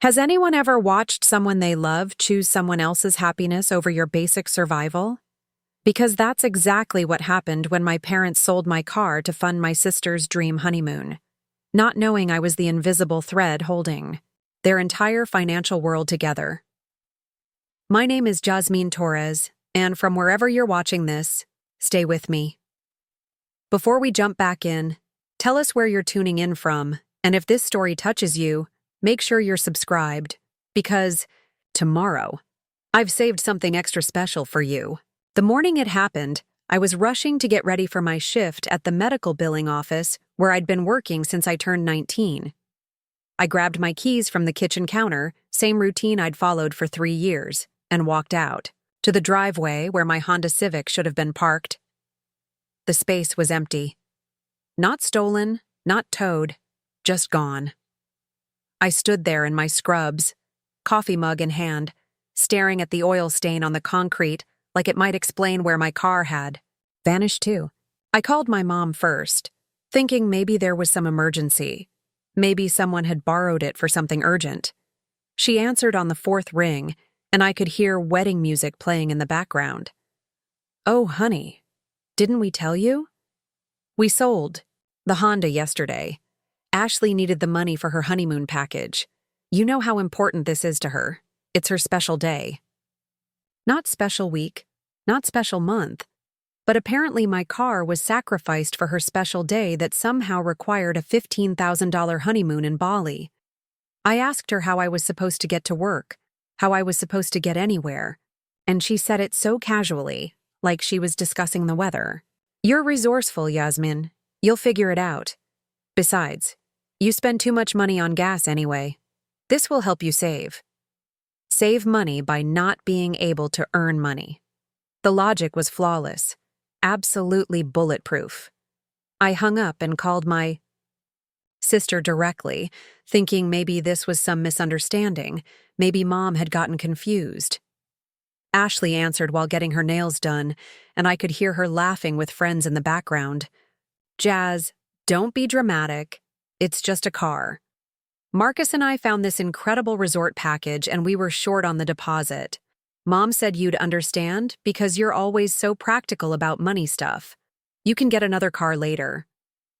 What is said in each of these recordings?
Has anyone ever watched someone they love choose someone else's happiness over your basic survival? Because that's exactly what happened when my parents sold my car to fund my sister's dream honeymoon, not knowing I was the invisible thread holding their entire financial world together. My name is Jazmin Torres, and from wherever you're watching this, stay with me. Before we jump back in, tell us where you're tuning in from, and if this story touches you, make sure you're subscribed, because tomorrow, I've saved something extra special for you. The morning it happened, I was rushing to get ready for my shift at the medical billing office where I'd been working since I turned 19. I grabbed my keys from the kitchen counter, same routine I'd followed for 3 years, and walked out to the driveway where my Honda Civic should have been parked. The space was empty. Not stolen, not towed, just gone. I stood there in my scrubs, coffee mug in hand, staring at the oil stain on the concrete like it might explain where my car had vanished too. I called my mom first, thinking maybe there was some emergency. Maybe someone had borrowed it for something urgent. She answered on the 4th ring, and I could hear wedding music playing in the background. "Oh, honey, didn't we tell you? We sold the Honda yesterday. Ashley needed the money for her honeymoon package. You know how important this is to her. It's her special day." Not special week, not special month, but apparently my car was sacrificed for her special day that somehow required a $15,000 honeymoon in Bali. I asked her how I was supposed to get to work, how I was supposed to get anywhere, and she said it so casually, like she was discussing the weather. "You're resourceful, Yasmin. You'll figure it out. Besides, you spend too much money on gas anyway. This will help you save. Save money by not being able to earn money." The logic was flawless, absolutely bulletproof. I hung up and called my sister directly, thinking maybe this was some misunderstanding, maybe Mom had gotten confused. Ashley answered while getting her nails done, and I could hear her laughing with friends in the background. "Jazz, don't be dramatic. It's just a car. Marcus and I found this incredible resort package and we were short on the deposit. Mom said you'd understand because you're always so practical about money stuff. You can get another car later.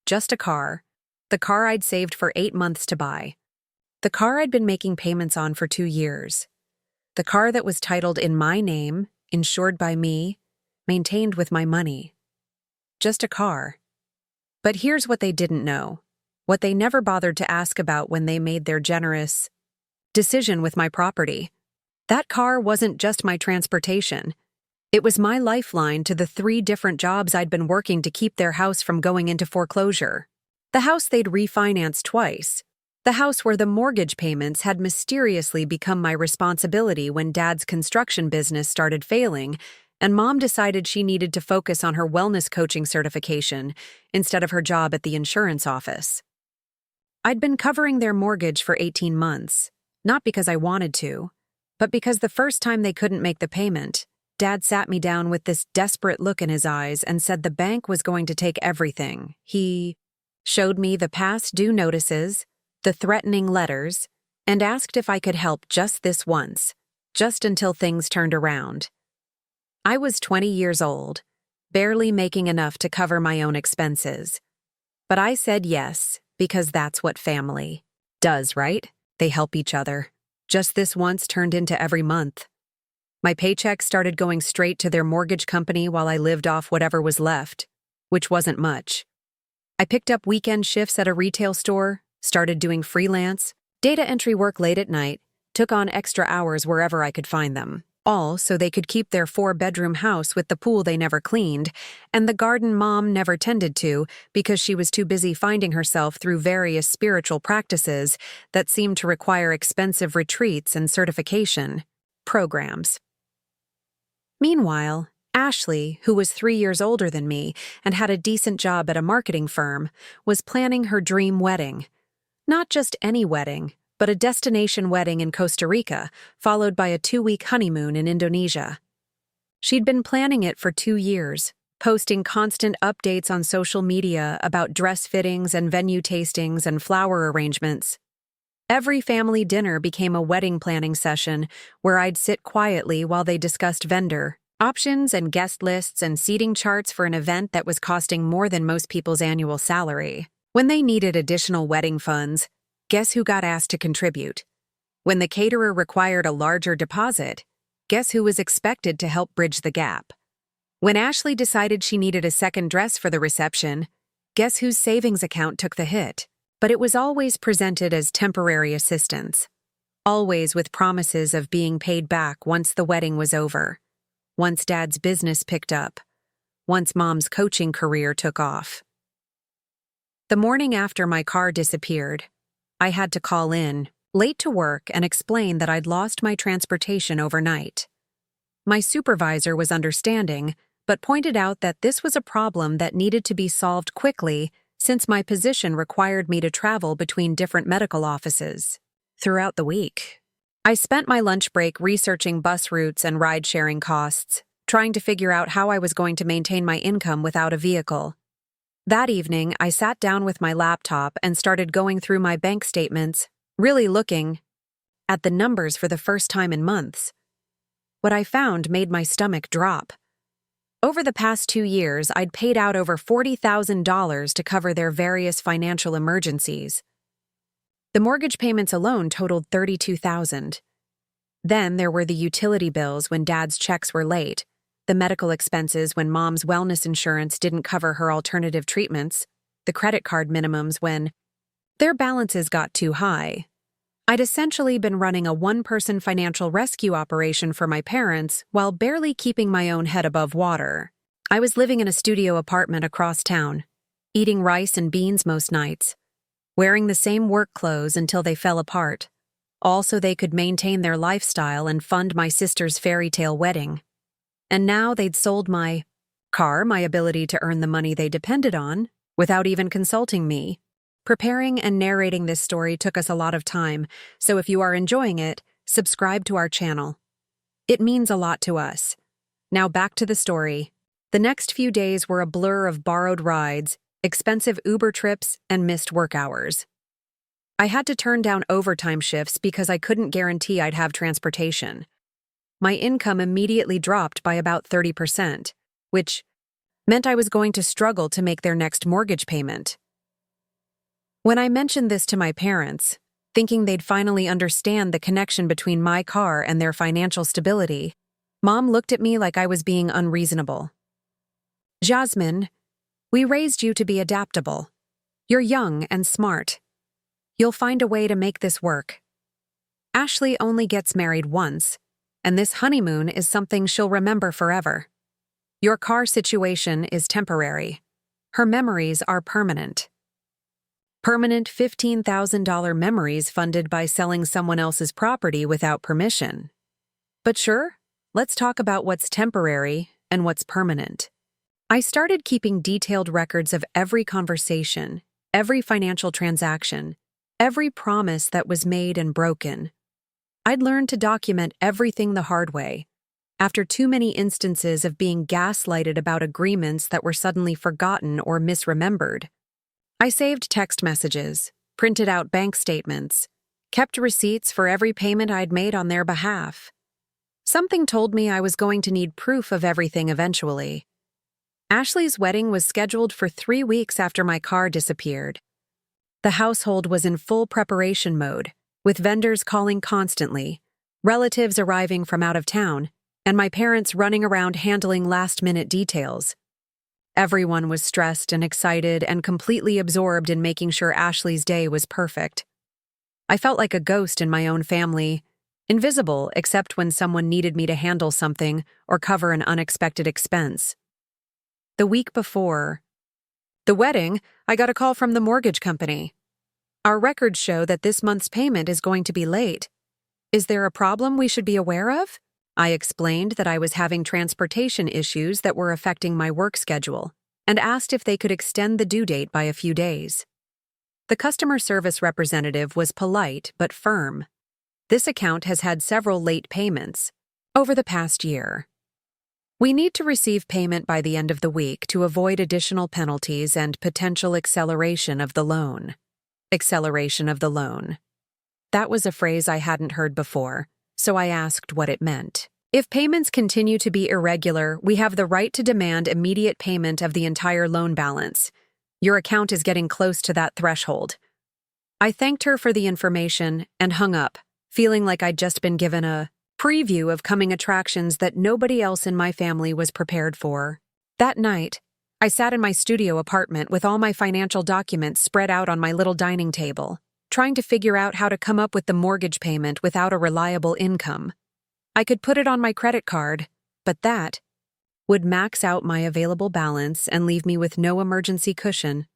Just a car. The car I'd saved for 8 months to buy. The car I'd been making payments on for 2 years. The car that was titled in my name, insured by me, maintained with my money. Just a car." But here's what they didn't know. What they never bothered to ask about when they made their generous decision with my property. That car wasn't just my transportation. It was my lifeline to the 3 different jobs I'd been working to keep their house from going into foreclosure. The house they'd refinanced twice. The house where the mortgage payments had mysteriously become my responsibility when Dad's construction business started failing, and Mom decided she needed to focus on her wellness coaching certification instead of her job at the insurance office. I'd been covering their mortgage for 18 months, not because I wanted to, but because the first time they couldn't make the payment, Dad sat me down with this desperate look in his eyes and said the bank was going to take everything. He showed me the past due notices, the threatening letters, and asked if I could help just this once, just until things turned around. I was 20 years old, barely making enough to cover my own expenses. But I said yes, because that's what family does, right? They help each other. Just this once turned into every month. My paycheck started going straight to their mortgage company while I lived off whatever was left, which wasn't much. I picked up weekend shifts at a retail store, started doing freelance, data entry work late at night, took on extra hours wherever I could find them. All so they could keep their 4-bedroom house with the pool they never cleaned, and the garden Mom never tended to because she was too busy finding herself through various spiritual practices that seemed to require expensive retreats and certification programs. Meanwhile, Ashley, who was 3 years older than me and had a decent job at a marketing firm, was planning her dream wedding. Not just any wedding, but a destination wedding in Costa Rica, followed by a 2-week honeymoon in Indonesia. She'd been planning it for 2 years, posting constant updates on social media about dress fittings and venue tastings and flower arrangements. Every family dinner became a wedding planning session where I'd sit quietly while they discussed vendor options and guest lists and seating charts for an event that was costing more than most people's annual salary. When they needed additional wedding funds, guess who got asked to contribute? When the caterer required a larger deposit, guess who was expected to help bridge the gap? When Ashley decided she needed a second dress for the reception, guess whose savings account took the hit? But it was always presented as temporary assistance, always with promises of being paid back once the wedding was over, once Dad's business picked up, once Mom's coaching career took off. The morning after my car disappeared, I had to call in, late to work, and explain that I'd lost my transportation overnight. My supervisor was understanding, but pointed out that this was a problem that needed to be solved quickly since my position required me to travel between different medical offices throughout the week. I spent my lunch break researching bus routes and ride-sharing costs, trying to figure out how I was going to maintain my income without a vehicle. That evening, I sat down with my laptop and started going through my bank statements, really looking at the numbers for the first time in months. What I found made my stomach drop. Over the past 2 years, I'd paid out over $40,000 to cover their various financial emergencies. The mortgage payments alone totaled $32,000. Then there were the utility bills when Dad's checks were late, the medical expenses when Mom's wellness insurance didn't cover her alternative treatments, the credit card minimums when their balances got too high. I'd essentially been running a one-person financial rescue operation for my parents while barely keeping my own head above water. I was living in a studio apartment across town, eating rice and beans most nights, wearing the same work clothes until they fell apart, all so they could maintain their lifestyle and fund my sister's fairy tale wedding. And now they'd sold my car, my ability to earn the money they depended on, without even consulting me. Preparing and narrating this story took us a lot of time, so if you are enjoying it, subscribe to our channel. It means a lot to us. Now back to the story. The next few days were a blur of borrowed rides, expensive Uber trips, and missed work hours. I had to turn down overtime shifts because I couldn't guarantee I'd have transportation. My income immediately dropped by about 30%, which meant I was going to struggle to make their next mortgage payment. When I mentioned this to my parents, thinking they'd finally understand the connection between my car and their financial stability, Mom looked at me like I was being unreasonable. "Jazmin, we raised you to be adaptable. You're young and smart. You'll find a way to make this work. Ashley only gets married once, and this honeymoon is something she'll remember forever. Your car situation is temporary. Her memories are permanent. Permanent $15,000 memories funded by selling someone else's property without permission. But sure, let's talk about what's temporary and what's permanent." I started keeping detailed records of every conversation, every financial transaction, every promise that was made and broken. I'd learned to document everything the hard way, after too many instances of being gaslighted about agreements that were suddenly forgotten or misremembered. I saved text messages, printed out bank statements, kept receipts for every payment I'd made on their behalf. Something told me I was going to need proof of everything eventually. Ashley's wedding was scheduled for 3 weeks after my car disappeared. The household was in full preparation mode, with vendors calling constantly, relatives arriving from out of town, and my parents running around handling last-minute details. Everyone was stressed and excited and completely absorbed in making sure Ashley's day was perfect. I felt like a ghost in my own family, invisible except when someone needed me to handle something or cover an unexpected expense. The week before the wedding, I got a call from the mortgage company. "Our records show that this month's payment is going to be late. Is there a problem we should be aware of?" I explained that I was having transportation issues that were affecting my work schedule, and asked if they could extend the due date by a few days. The customer service representative was polite but firm. "This account has had several late payments over the past year. We need to receive payment by the end of the week to avoid additional penalties and potential acceleration of the loan." Acceleration of the loan. That was a phrase I hadn't heard before, so I asked what it meant. If payments continue to be irregular, we have the right to demand immediate payment of the entire loan balance. Your account is getting close to that threshold. I thanked her for the information and hung up, feeling like I'd just been given a preview of coming attractions that nobody else in my family was prepared for. That night, I sat in my studio apartment with all my financial documents spread out on my little dining table, trying to figure out how to come up with the mortgage payment without a reliable income. I could put it on my credit card, but that would max out my available balance and leave me with no emergency cushion.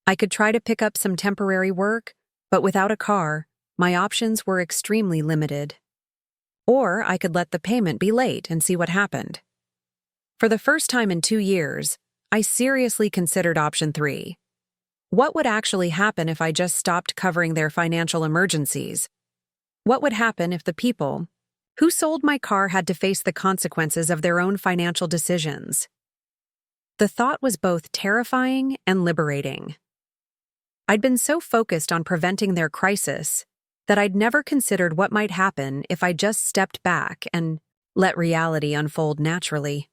I could try to pick up some temporary work, but without a car, my options were extremely limited. Or I could let the payment be late and see what happened. For the first time in 2 years, I seriously considered option 3. What would actually happen if I just stopped covering their financial emergencies? What would happen if the people who sold my car had to face the consequences of their own financial decisions? The thought was both terrifying and liberating. I'd been so focused on preventing their crisis that I'd never considered what might happen if I just stepped back and let reality unfold naturally.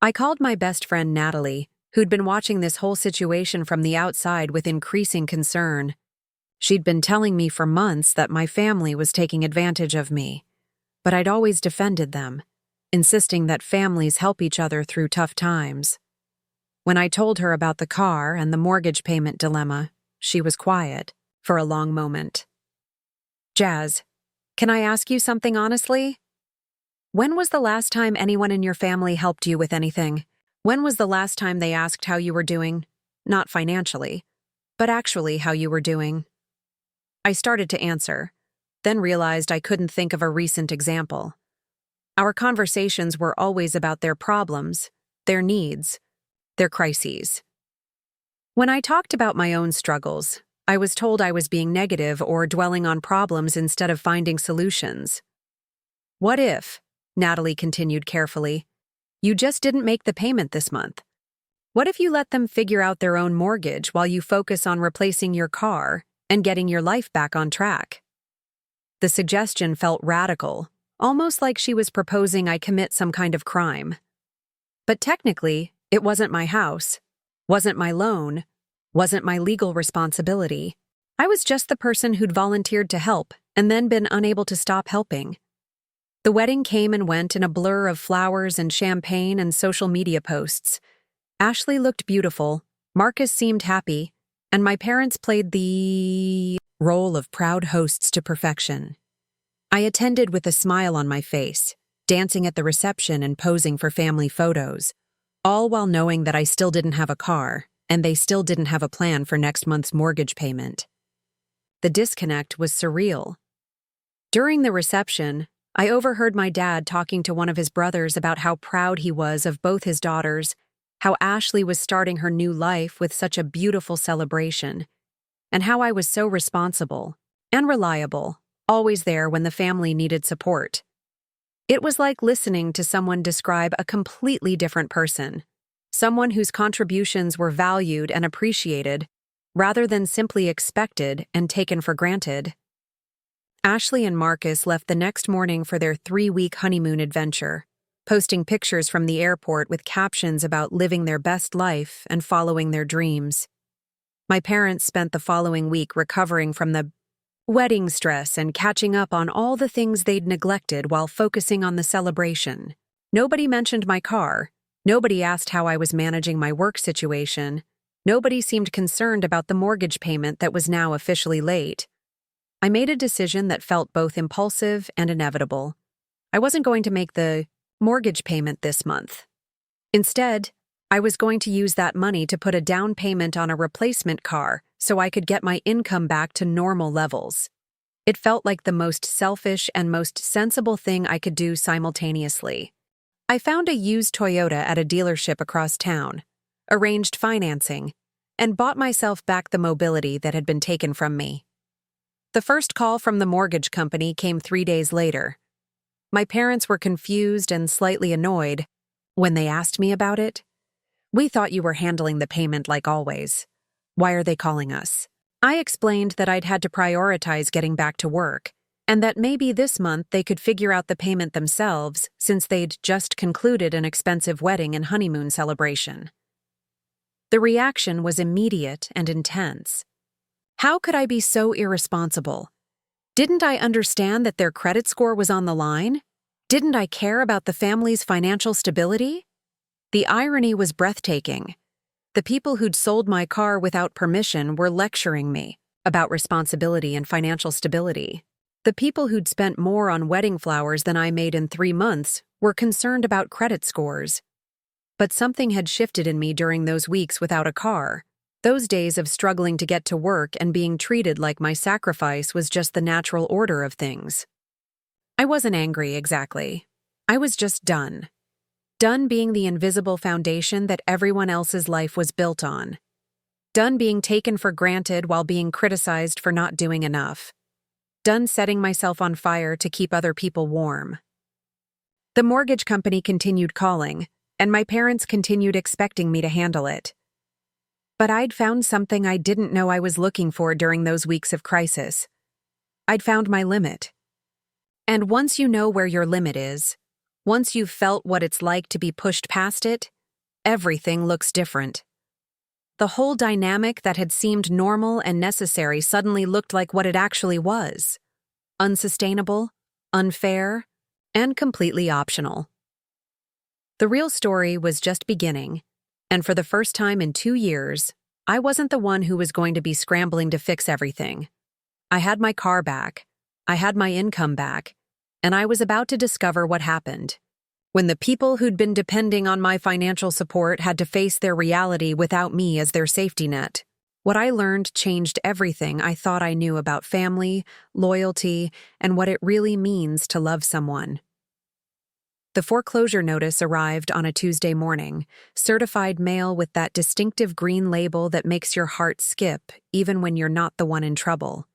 I called my best friend Natalie, who'd been watching this whole situation from the outside with increasing concern. She'd been telling me for months that my family was taking advantage of me, but I'd always defended them, insisting that families help each other through tough times. When I told her about the car and the mortgage payment dilemma, she was quiet for a long moment. Jazz, can I ask you something honestly? When was the last time anyone in your family helped you with anything? When was the last time they asked how you were doing? Not financially, but actually how you were doing. I started to answer, then realized I couldn't think of a recent example. Our conversations were always about their problems, their needs, their crises. When I talked about my own struggles, I was told I was being negative or dwelling on problems instead of finding solutions. What if, Natalie continued carefully, you just didn't make the payment this month? What if you let them figure out their own mortgage while you focus on replacing your car and getting your life back on track? The suggestion felt radical, almost like she was proposing I commit some kind of crime. But technically, it wasn't my house, wasn't my loan, wasn't my legal responsibility. I was just the person who'd volunteered to help and then been unable to stop helping. The wedding came and went in a blur of flowers and champagne and social media posts. Ashley looked beautiful, Marcus seemed happy, and my parents played the role of proud hosts to perfection. I attended with a smile on my face, dancing at the reception and posing for family photos, all while knowing that I still didn't have a car, and they still didn't have a plan for next month's mortgage payment. The disconnect was surreal. During the reception, I overheard my dad talking to one of his brothers about how proud he was of both his daughters, how Ashley was starting her new life with such a beautiful celebration, and how I was so responsible and reliable, always there when the family needed support. It was like listening to someone describe a completely different person, someone whose contributions were valued and appreciated, rather than simply expected and taken for granted. Ashley and Marcus left the next morning for their 3-week honeymoon adventure, posting pictures from the airport with captions about living their best life and following their dreams. My parents spent the following week recovering from the wedding stress and catching up on all the things they'd neglected while focusing on the celebration. Nobody mentioned my car. Nobody asked how I was managing my work situation. Nobody seemed concerned about the mortgage payment that was now officially late. I made a decision that felt both impulsive and inevitable. I wasn't going to make the mortgage payment this month. Instead, I was going to use that money to put a down payment on a replacement car so I could get my income back to normal levels. It felt like the most selfish and most sensible thing I could do simultaneously. I found a used Toyota at a dealership across town, arranged financing, and bought myself back the mobility that had been taken from me. The first call from the mortgage company came 3 days later. My parents were confused and slightly annoyed when they asked me about it. "We thought you were handling the payment like always. Why are they calling us?" I explained that I'd had to prioritize getting back to work, and that maybe this month they could figure out the payment themselves since they'd just concluded an expensive wedding and honeymoon celebration. The reaction was immediate and intense. How could I be so irresponsible? Didn't I understand that their credit score was on the line? Didn't I care about the family's financial stability? The irony was breathtaking. The people who'd sold my car without permission were lecturing me about responsibility and financial stability. The people who'd spent more on wedding flowers than I made in 3 months were concerned about credit scores. But something had shifted in me during those weeks without a car. Those days of struggling to get to work and being treated like my sacrifice was just the natural order of things. I wasn't angry, exactly. I was just done. Done being the invisible foundation that everyone else's life was built on. Done being taken for granted while being criticized for not doing enough. Done setting myself on fire to keep other people warm. The mortgage company continued calling, and my parents continued expecting me to handle it. But I'd found something I didn't know I was looking for during those weeks of crisis. I'd found my limit. And once you know where your limit is, once you've felt what it's like to be pushed past it, everything looks different. The whole dynamic that had seemed normal and necessary suddenly looked like what it actually was: unsustainable, unfair, and completely optional. The real story was just beginning, and for the first time in 2 years, I wasn't the one who was going to be scrambling to fix everything. I had my car back, I had my income back, and I was about to discover what happened when the people who'd been depending on my financial support had to face their reality without me as their safety net. What I learned changed everything I thought I knew about family, loyalty, and what it really means to love someone. The foreclosure notice arrived on a Tuesday morning, certified mail with that distinctive green label that makes your heart skip even when you're not the one in trouble.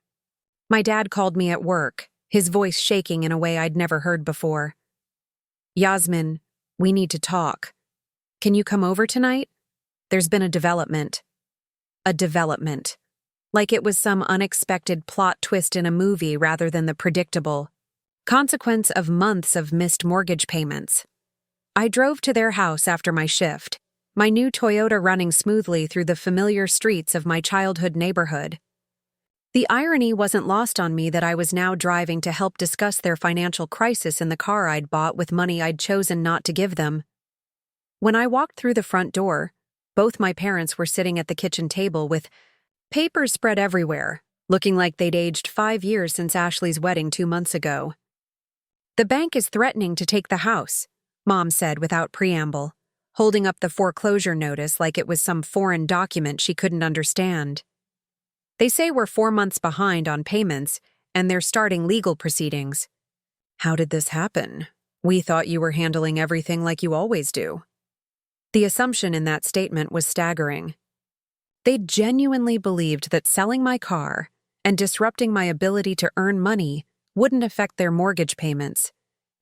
My dad called me at work, his voice shaking in a way I'd never heard before. "Jazmin, we need to talk. Can you come over tonight? There's been a development." A development. Like it was some unexpected plot twist in a movie rather than the predictable consequence of months of missed mortgage payments. I drove to their house after my shift, my new Toyota running smoothly through the familiar streets of my childhood neighborhood. The irony wasn't lost on me that I was now driving to help discuss their financial crisis in the car I'd bought with money I'd chosen not to give them. When I walked through the front door, both my parents were sitting at the kitchen table with papers spread everywhere, looking like they'd aged 5 years since Ashley's wedding 2 months ago. "The bank is threatening to take the house," Mom said without preamble, holding up the foreclosure notice like it was some foreign document she couldn't understand. "They say we're 4 months behind on payments, and they're starting legal proceedings." "How did this happen? We thought you were handling everything like you always do." The assumption in that statement was staggering. They genuinely believed that selling my car and disrupting my ability to earn money wouldn't affect their mortgage payments,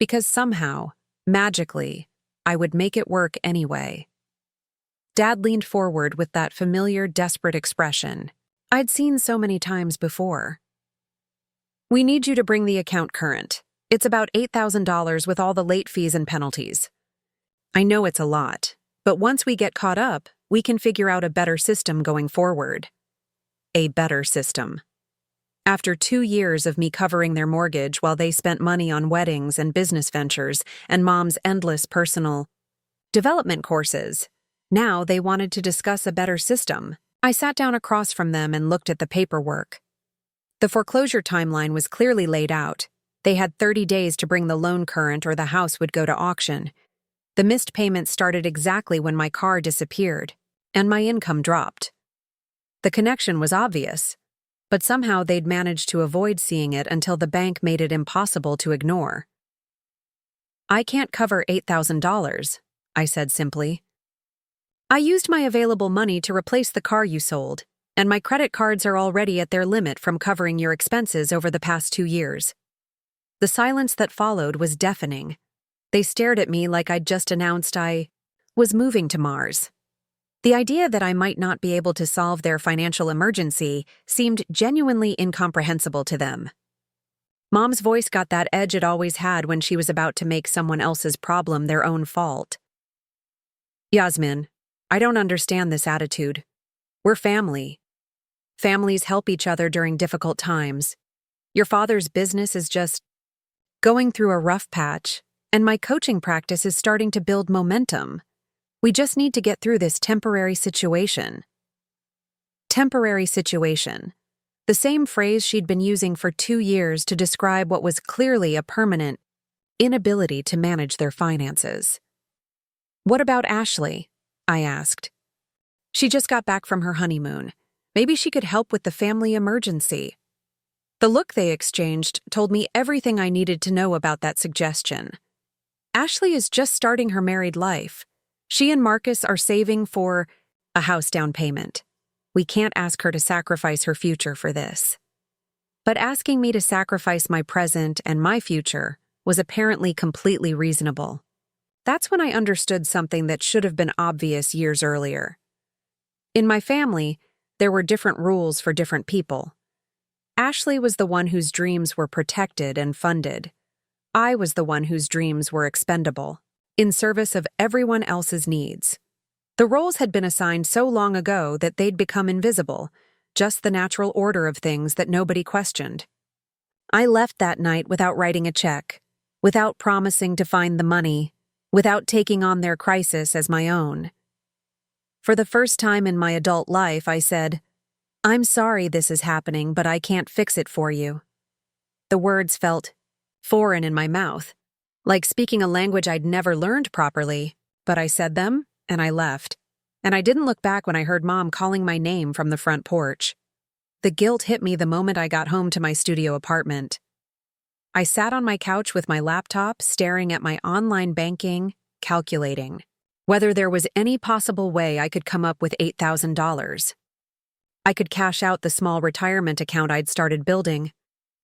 because somehow, magically, I would make it work anyway. Dad leaned forward with that familiar, desperate expression I'd seen so many times before. "We need you to bring the account current. It's about $8,000 with all the late fees and penalties. I know it's a lot, but once we get caught up, we can figure out a better system going forward." A better system. After 2 years of me covering their mortgage while they spent money on weddings and business ventures and Mom's endless personal development courses, now they wanted to discuss a better system. I sat down across from them and looked at the paperwork. The foreclosure timeline was clearly laid out. They had 30 days to bring the loan current or the house would go to auction. The missed payments started exactly when my car disappeared, and my income dropped. The connection was obvious, but somehow they'd managed to avoid seeing it until the bank made it impossible to ignore. "I can't cover $8,000, I said simply. "I used my available money to replace the car you sold, and my credit cards are already at their limit from covering your expenses over the past 2 years. The silence that followed was deafening. They stared at me like I'd just announced I was moving to Mars. The idea that I might not be able to solve their financial emergency seemed genuinely incomprehensible to them. Mom's voice got that edge it always had when she was about to make someone else's problem their own fault. Jazmin, I don't understand this attitude. We're family. Families help each other during difficult times. Your father's business is just going through a rough patch, and my coaching practice is starting to build momentum. We just need to get through this temporary situation. Temporary situation. The same phrase she'd been using for 2 years to describe what was clearly a permanent inability to manage their finances. What about Ashley? I asked. She just got back from her honeymoon. Maybe she could help with the family emergency. The look they exchanged told me everything I needed to know about that suggestion. Ashley is just starting her married life. She and Marcus are saving for a house down payment. We can't ask her to sacrifice her future for this. But asking me to sacrifice my present and my future was apparently completely reasonable. That's when I understood something that should have been obvious years earlier. In my family, there were different rules for different people. Ashley was the one whose dreams were protected and funded. I was the one whose dreams were expendable, in service of everyone else's needs. The roles had been assigned so long ago that they'd become invisible, just the natural order of things that nobody questioned. I left that night without writing a check, without promising to find the money, without taking on their crisis as my own. For the first time in my adult life, I said, "I'm sorry this is happening, but I can't fix it for you." The words felt foreign in my mouth, like speaking a language I'd never learned properly, but I said them, and I left. And I didn't look back when I heard Mom calling my name from the front porch. The guilt hit me the moment I got home to my studio apartment. I sat on my couch with my laptop, staring at my online banking, calculating whether there was any possible way I could come up with $8,000. I could cash out the small retirement account I'd started building.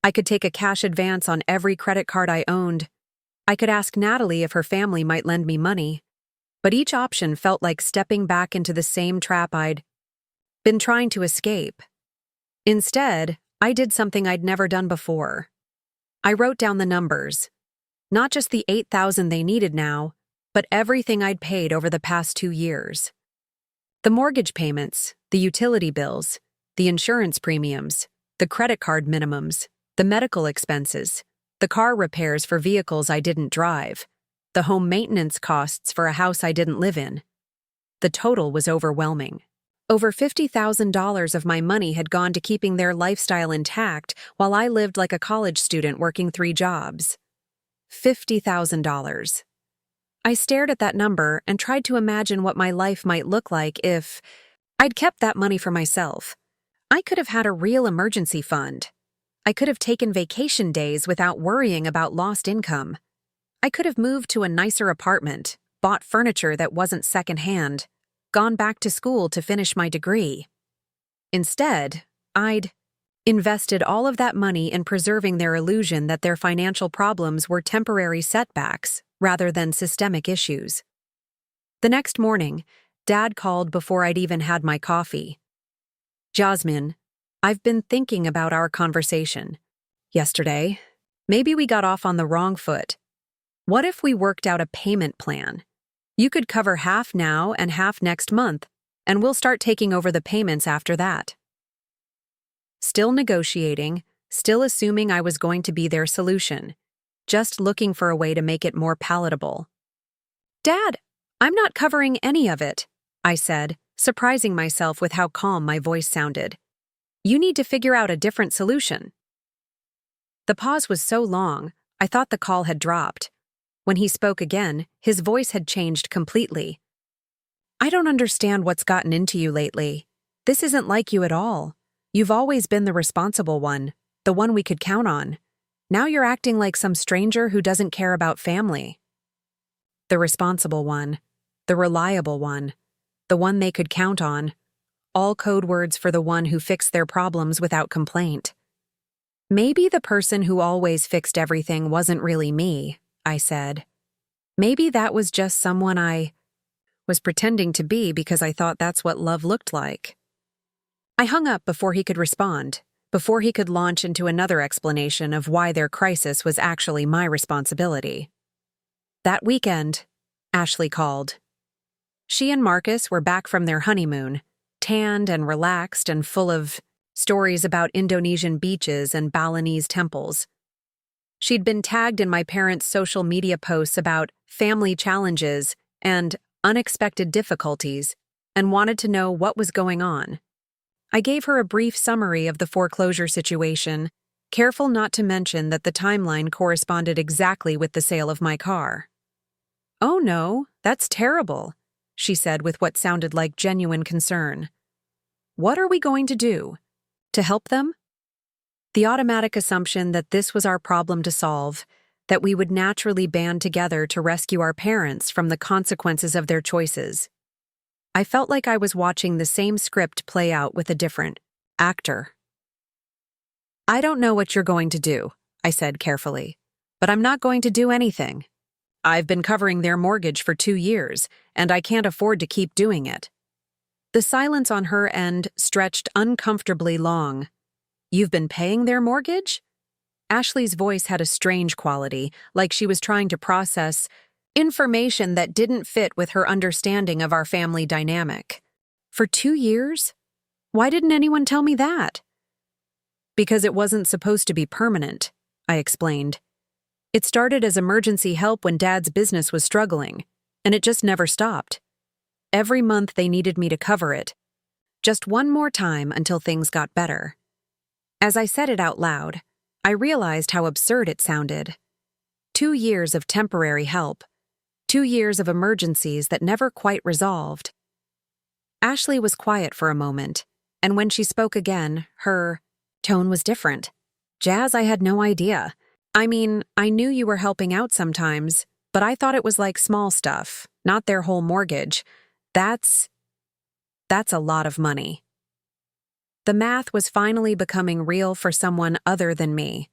I could take a cash advance on every credit card I owned. I could ask Natalie if her family might lend me money. But each option felt like stepping back into the same trap I'd been trying to escape. Instead, I did something I'd never done before. I wrote down the numbers. Not just the $8,000 they needed now, but everything I'd paid over the past 2 years. The mortgage payments, the utility bills, the insurance premiums, the credit card minimums, the medical expenses, the car repairs for vehicles I didn't drive, the home maintenance costs for a house I didn't live in. The total was overwhelming. Over $50,000 of my money had gone to keeping their lifestyle intact while I lived like a college student working 3 jobs. $50,000. I stared at that number and tried to imagine what my life might look like if I'd kept that money for myself. I could have had a real emergency fund. I could have taken vacation days without worrying about lost income. I could have moved to a nicer apartment, bought furniture that wasn't secondhand, gone back to school to finish my degree. Instead, I'd invested all of that money in preserving their illusion that their financial problems were temporary setbacks rather than systemic issues. The next morning, Dad called before I'd even had my coffee. "Jazmin, I've been thinking about our conversation yesterday. Maybe we got off on the wrong foot. What if we worked out a payment plan? You could cover half now and half next month, and we'll start taking over the payments after that." Still negotiating, still assuming I was going to be their solution, just looking for a way to make it more palatable. "Dad, I'm not covering any of it," I said, surprising myself with how calm my voice sounded. "You need to figure out a different solution." The pause was so long, I thought the call had dropped. When he spoke again, his voice had changed completely. "I don't understand what's gotten into you lately. This isn't like you at all. You've always been the responsible one, the one we could count on. Now you're acting like some stranger who doesn't care about family." The responsible one, the reliable one, the one they could count on, all code words for the one who fixed their problems without complaint. "Maybe the person who always fixed everything wasn't really me," I said. "Maybe that was just someone I was pretending to be because I thought that's what love looked like. I hung up before he could respond, before he could launch into another explanation of why their crisis was actually my responsibility. That weekend, Ashley called. She and Marcus were back from their honeymoon, tanned and relaxed and full of stories about Indonesian beaches and Balinese temples. She'd been tagged in my parents' social media posts about family challenges and unexpected difficulties and wanted to know what was going on. I gave her a brief summary of the foreclosure situation, careful not to mention that the timeline corresponded exactly with the sale of my car. "Oh no, that's terrible," she said with what sounded like genuine concern. "What are we going to do? To help them?" The automatic assumption that this was our problem to solve, that we would naturally band together to rescue our parents from the consequences of their choices. I felt like I was watching the same script play out with a different actor. "I don't know what you're going to do," I said carefully, "but I'm not going to do anything. I've been covering their mortgage for 2 years, and I can't afford to keep doing it." The silence on her end stretched uncomfortably long. "You've been paying their mortgage?" Ashley's voice had a strange quality, like she was trying to process information that didn't fit with her understanding of our family dynamic. "For 2 years? Why didn't anyone tell me that?" "Because it wasn't supposed to be permanent," I explained. "It started as emergency help when Dad's business was struggling, and it just never stopped. Every month they needed me to cover it. Just one more time until things got better." As I said it out loud, I realized how absurd it sounded. 2 years of temporary help. 2 years of emergencies that never quite resolved. Ashley was quiet for a moment, and when she spoke again, her tone was different. "Jazz, I had no idea. I mean, I knew you were helping out sometimes, but I thought it was like small stuff, not their whole mortgage. That's a lot of money." The math was finally becoming real for someone other than me.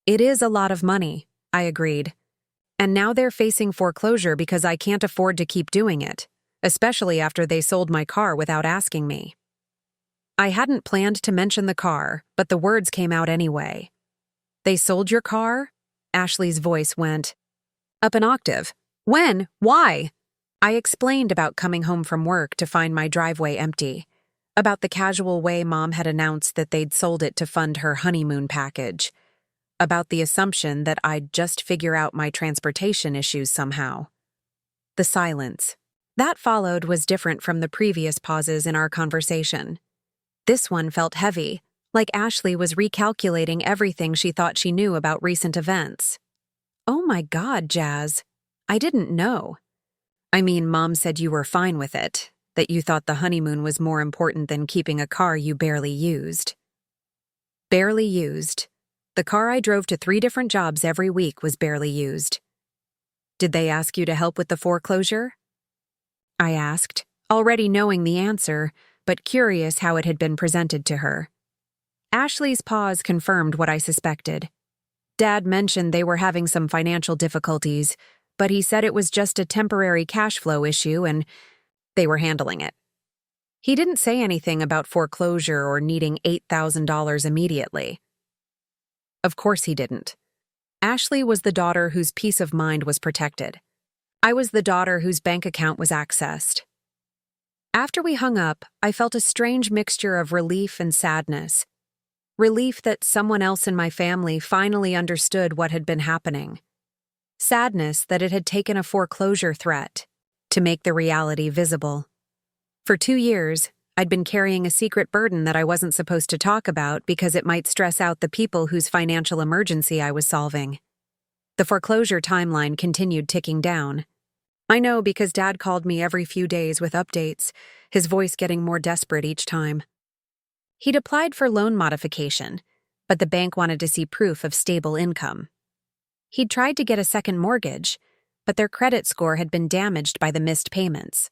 "It is a lot of money," I agreed. "And now they're facing foreclosure because I can't afford to keep doing it, especially after they sold my car without asking me." I hadn't planned to mention the car, but the words came out anyway. "They sold your car?" Ashley's voice went up an octave. "When? Why?" I explained about coming home from work to find my driveway empty, about the casual way Mom had announced that they'd sold it to fund her honeymoon package, about the assumption that I'd just figure out my transportation issues somehow. The silence that followed was different from the previous pauses in our conversation. This one felt heavy, like Ashley was recalculating everything she thought she knew about recent events. "Oh my God, Jazz. I didn't know. I mean, Mom said you were fine with it, that you thought the honeymoon was more important than keeping a car you barely used." Barely used. The car I drove to 3 different jobs every week was barely used. "Did they ask you to help with the foreclosure?" I asked, already knowing the answer, but curious how it had been presented to her. Ashley's pause confirmed what I suspected. Dad mentioned they were having some financial difficulties, but he said it was just a temporary cash flow issue and they were handling it. He didn't say anything about foreclosure or needing $8,000 immediately. Of course he didn't. Ashley was the daughter whose peace of mind was protected. I was the daughter whose bank account was accessed. After we hung up, I felt a strange mixture of relief and sadness. Relief that someone else in my family finally understood what had been happening. Sadness that it had taken a foreclosure threat to make the reality visible. For 2 years, I'd been carrying a secret burden that I wasn't supposed to talk about because it might stress out the people whose financial emergency I was solving. The foreclosure timeline continued ticking down. I know because Dad called me every few days with updates, his voice getting more desperate each time. He'd applied for loan modification, but the bank wanted to see proof of stable income. He'd tried to get a second mortgage, but their credit score had been damaged by the missed payments.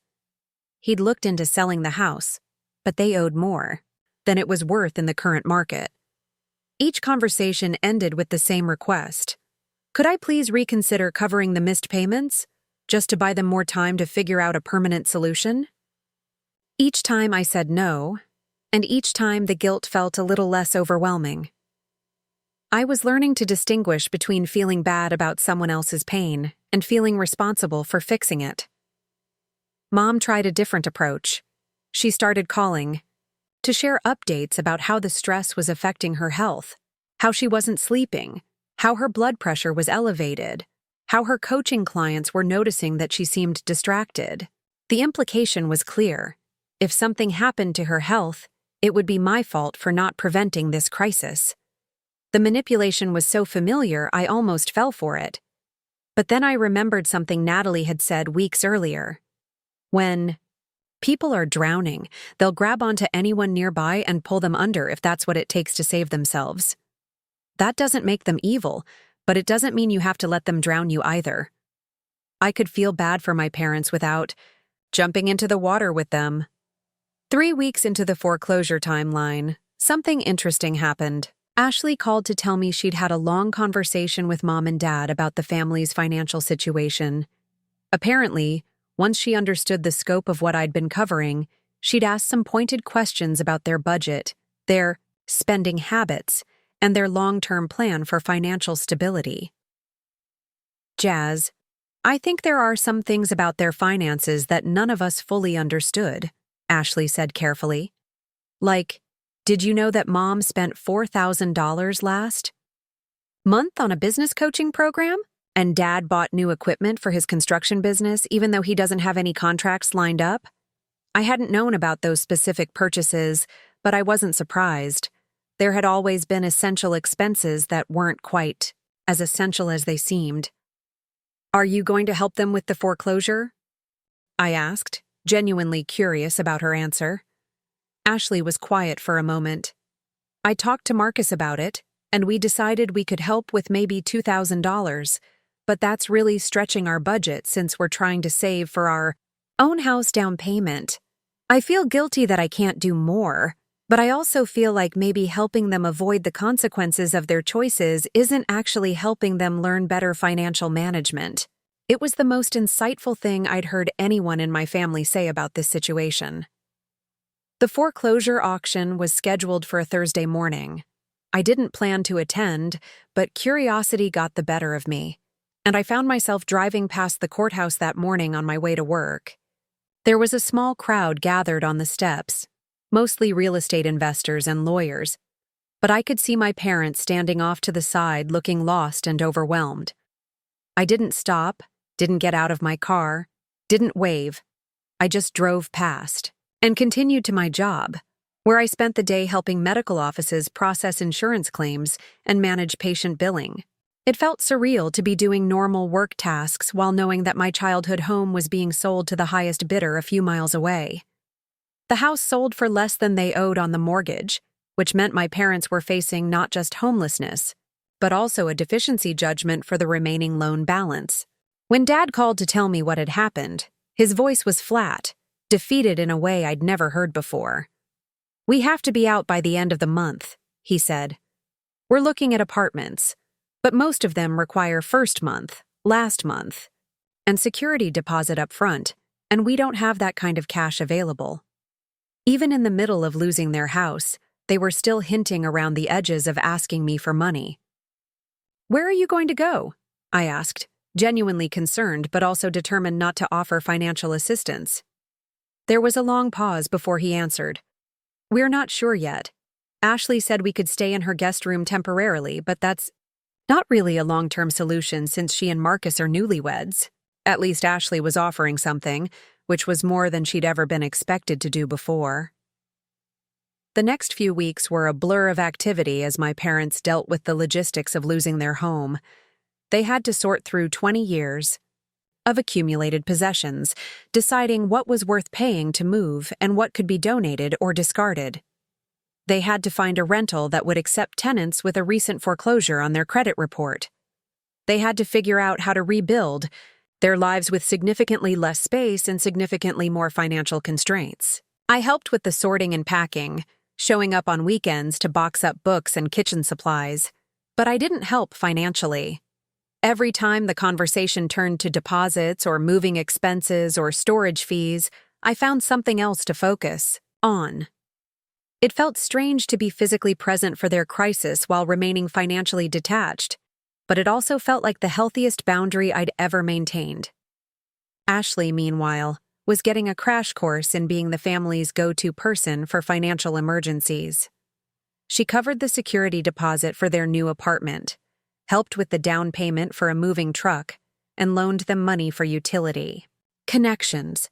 He'd looked into selling the house, but they owed more than it was worth in the current market. Each conversation ended with the same request. Could I please reconsider covering the missed payments? just to buy them more time to figure out a permanent solution? Each time I said no, and each time the guilt felt a little less overwhelming. I was learning to distinguish between feeling bad about someone else's pain and feeling responsible for fixing it. Mom tried a different approach. She started calling to share updates about how the stress was affecting her health, how she wasn't sleeping, how her blood pressure was elevated, how her coaching clients were noticing that she seemed distracted. The implication was clear. If something happened to her health, it would be my fault for not preventing this crisis. The manipulation was so familiar I almost fell for it. But then I remembered something Natalie had said weeks earlier. When people are drowning, they'll grab onto anyone nearby and pull them under if that's what it takes to save themselves. That doesn't make them evil, but it doesn't mean you have to let them drown you either. I could feel bad for my parents without jumping into the water with them. 3 weeks into the foreclosure timeline, something interesting happened. Ashley called to tell me she'd had a long conversation with Mom and Dad about the family's financial situation. Apparently, once she understood the scope of what I'd been covering, she'd asked some pointed questions about their budget, their spending habits, and their long-term plan for financial stability. Jazz, I think there are some things about their finances that none of us fully understood, Ashley said carefully. Like, did you know that Mom spent $4,000 last month on a business coaching program? And Dad bought new equipment for his construction business even though he doesn't have any contracts lined up? I hadn't known about those specific purchases, but I wasn't surprised. There had always been essential expenses that weren't quite as essential as they seemed. Are you going to help them with the foreclosure? I asked, genuinely curious about her answer. Ashley was quiet for a moment. I talked to Marcus about it, and we decided we could help with maybe $2,000, but that's really stretching our budget since we're trying to save for our own house down payment. I feel guilty that I can't do more, but I also feel like maybe helping them avoid the consequences of their choices isn't actually helping them learn better financial management. It was the most insightful thing I'd heard anyone in my family say about this situation. The foreclosure auction was scheduled for a Thursday morning. I didn't plan to attend, but curiosity got the better of me, and I found myself driving past the courthouse that morning on my way to work. There was a small crowd gathered on the steps, mostly real estate investors and lawyers, but I could see my parents standing off to the side looking lost and overwhelmed. I didn't stop, didn't get out of my car, didn't wave. I just drove past and continued to my job, where I spent the day helping medical offices process insurance claims and manage patient billing. It felt surreal to be doing normal work tasks while knowing that my childhood home was being sold to the highest bidder a few miles away. The house sold for less than they owed on the mortgage, which meant my parents were facing not just homelessness, but also a deficiency judgment for the remaining loan balance. When Dad called to tell me what had happened, his voice was flat, defeated in a way I'd never heard before. "We have to be out by the end of the month," he said. "We're looking at apartments, but most of them require first month, last month, and security deposit up front, and we don't have that kind of cash available." Even in the middle of losing their house, they were still hinting around the edges of asking me for money. "Where are you going to go?" I asked, genuinely concerned but also determined not to offer financial assistance. There was a long pause before he answered. "We're not sure yet. Ashley said we could stay in her guest room temporarily, but that's not really a long-term solution since she and Marcus are newlyweds. At least Ashley was offering something, which was more than she'd ever been expected to do before." The next few weeks were a blur of activity as my parents dealt with the logistics of losing their home. They had to sort through 20 years of accumulated possessions, deciding what was worth paying to move and what could be donated or discarded. They had to find a rental that would accept tenants with a recent foreclosure on their credit report. They had to figure out how to rebuild their lives with significantly less space and significantly more financial constraints. I helped with the sorting and packing, showing up on weekends to box up books and kitchen supplies, but I didn't help financially. Every time the conversation turned to deposits or moving expenses or storage fees, I found something else to focus on. It felt strange to be physically present for their crisis while remaining financially detached, but it also felt like the healthiest boundary I'd ever maintained. Ashley, meanwhile, was getting a crash course in being the family's go-to person for financial emergencies. She covered the security deposit for their new apartment, helped with the down payment for a moving truck, and loaned them money for utility. Connections.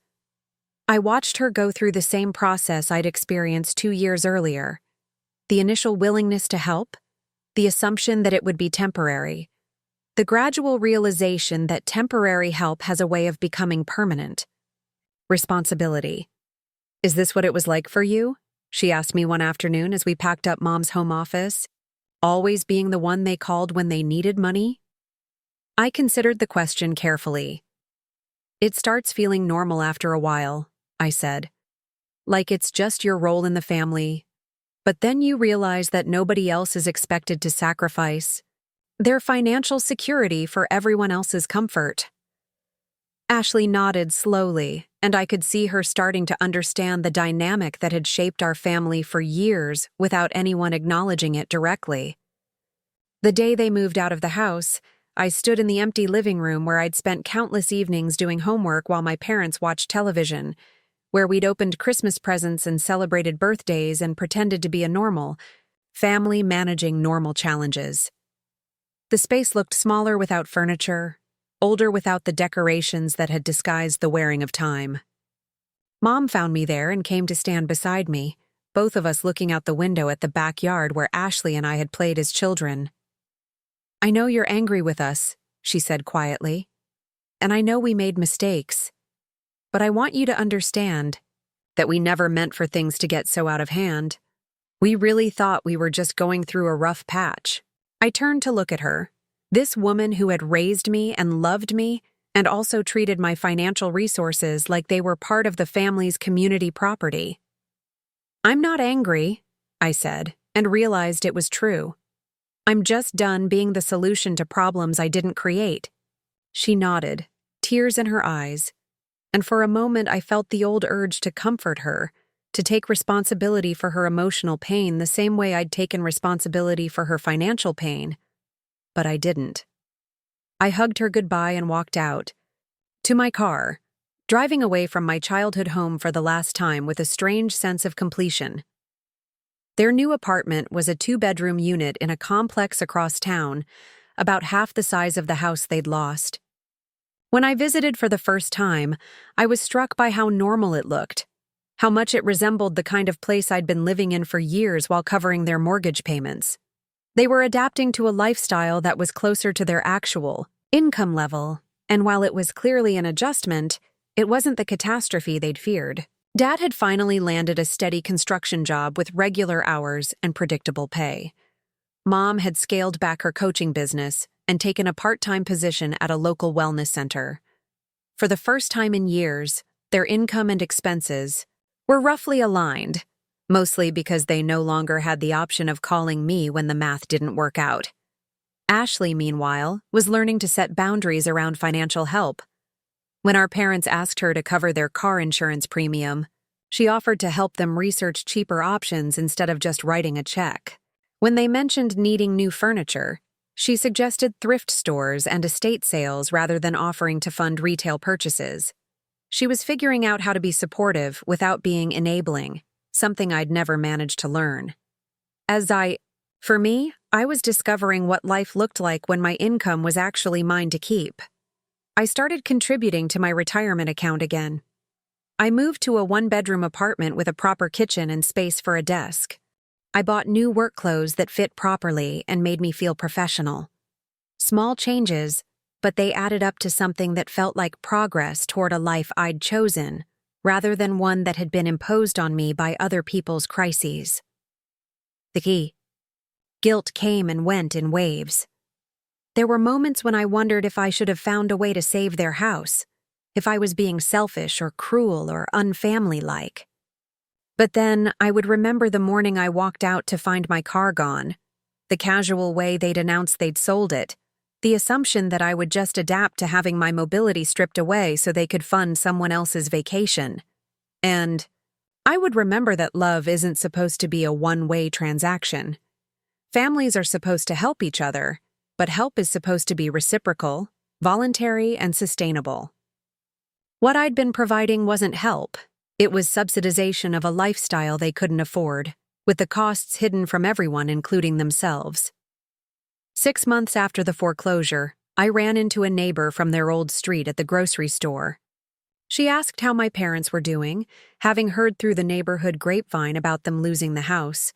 I watched her go through the same process I'd experienced 2 years earlier. The initial willingness to help, the assumption that it would be temporary, the gradual realization that temporary help has a way of becoming permanent. Responsibility. "Is this what it was like for you?" she asked me one afternoon as we packed up Mom's home office. "Always being the one they called when they needed money?" I considered the question carefully. "It starts feeling normal after a while," I said. "Like it's just your role in the family. But then you realize that nobody else is expected to sacrifice their financial security for everyone else's comfort." Ashley nodded slowly, and I could see her starting to understand the dynamic that had shaped our family for years without anyone acknowledging it directly. The day they moved out of the house, I stood in the empty living room where I'd spent countless evenings doing homework while my parents watched television, where we'd opened Christmas presents and celebrated birthdays and pretended to be a normal family managing normal challenges. The space looked smaller without furniture, older without the decorations that had disguised the wearing of time. Mom found me there and came to stand beside me, both of us looking out the window at the backyard where Ashley and I had played as children. "I know you're angry with us," she said quietly, "and I know we made mistakes. But I want you to understand that we never meant for things to get so out of hand. We really thought we were just going through a rough patch." I turned to look at her, this woman who had raised me and loved me and also treated my financial resources like they were part of the family's community property. "I'm not angry," I said, and realized it was true. "I'm just done being the solution to problems I didn't create." She nodded, tears in her eyes, and for a moment I felt the old urge to comfort her, to take responsibility for her emotional pain the same way I'd taken responsibility for her financial pain. But I didn't. I hugged her goodbye and walked out, to my car, driving away from my childhood home for the last time with a strange sense of completion. Their new apartment was a 2-bedroom unit in a complex across town, about half the size of the house they'd lost. When I visited for the first time, I was struck by how normal it looked, how much it resembled the kind of place I'd been living in for years while covering their mortgage payments. They were adapting to a lifestyle that was closer to their actual income level, and while it was clearly an adjustment, it wasn't the catastrophe they'd feared. Dad had finally landed a steady construction job with regular hours and predictable pay. Mom had scaled back her coaching business and taken a part-time position at a local wellness center. For the first time in years, their income and expenses were roughly aligned, mostly because they no longer had the option of calling me when the math didn't work out. Ashley, meanwhile, was learning to set boundaries around financial help. When our parents asked her to cover their car insurance premium, she offered to help them research cheaper options instead of just writing a check. When they mentioned needing new furniture, she suggested thrift stores and estate sales rather than offering to fund retail purchases. She was figuring out how to be supportive without being enabling, something I'd never managed to learn. For me, I was discovering what life looked like when my income was actually mine to keep. I started contributing to my retirement account again. I moved to a 1-bedroom apartment with a proper kitchen and space for a desk. I bought new work clothes that fit properly and made me feel professional. Small changes, but they added up to something that felt like progress toward a life I'd chosen, rather than one that had been imposed on me by other people's crises. The key. Guilt came and went in waves. There were moments when I wondered if I should have found a way to save their house, if I was being selfish or cruel or unfamily-like. But then I would remember the morning I walked out to find my car gone, the casual way they'd announced they'd sold it, the assumption that I would just adapt to having my mobility stripped away so they could fund someone else's vacation. And I would remember that love isn't supposed to be a one-way transaction. Families are supposed to help each other, but help is supposed to be reciprocal, voluntary, and sustainable. What I'd been providing wasn't help. It was subsidization of a lifestyle they couldn't afford, with the costs hidden from everyone, including themselves. 6 months after the foreclosure, I ran into a neighbor from their old street at the grocery store. She asked how my parents were doing, having heard through the neighborhood grapevine about them losing the house.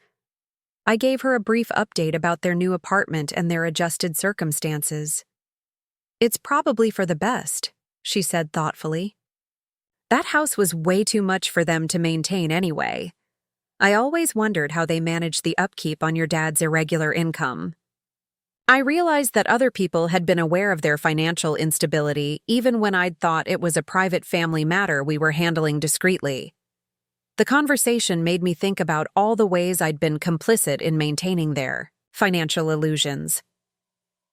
I gave her a brief update about their new apartment and their adjusted circumstances. "It's probably for the best," she said thoughtfully. "That house was way too much for them to maintain anyway. I always wondered how they managed the upkeep on your dad's irregular income." I realized that other people had been aware of their financial instability even when I'd thought it was a private family matter we were handling discreetly. The conversation made me think about all the ways I'd been complicit in maintaining their financial illusions.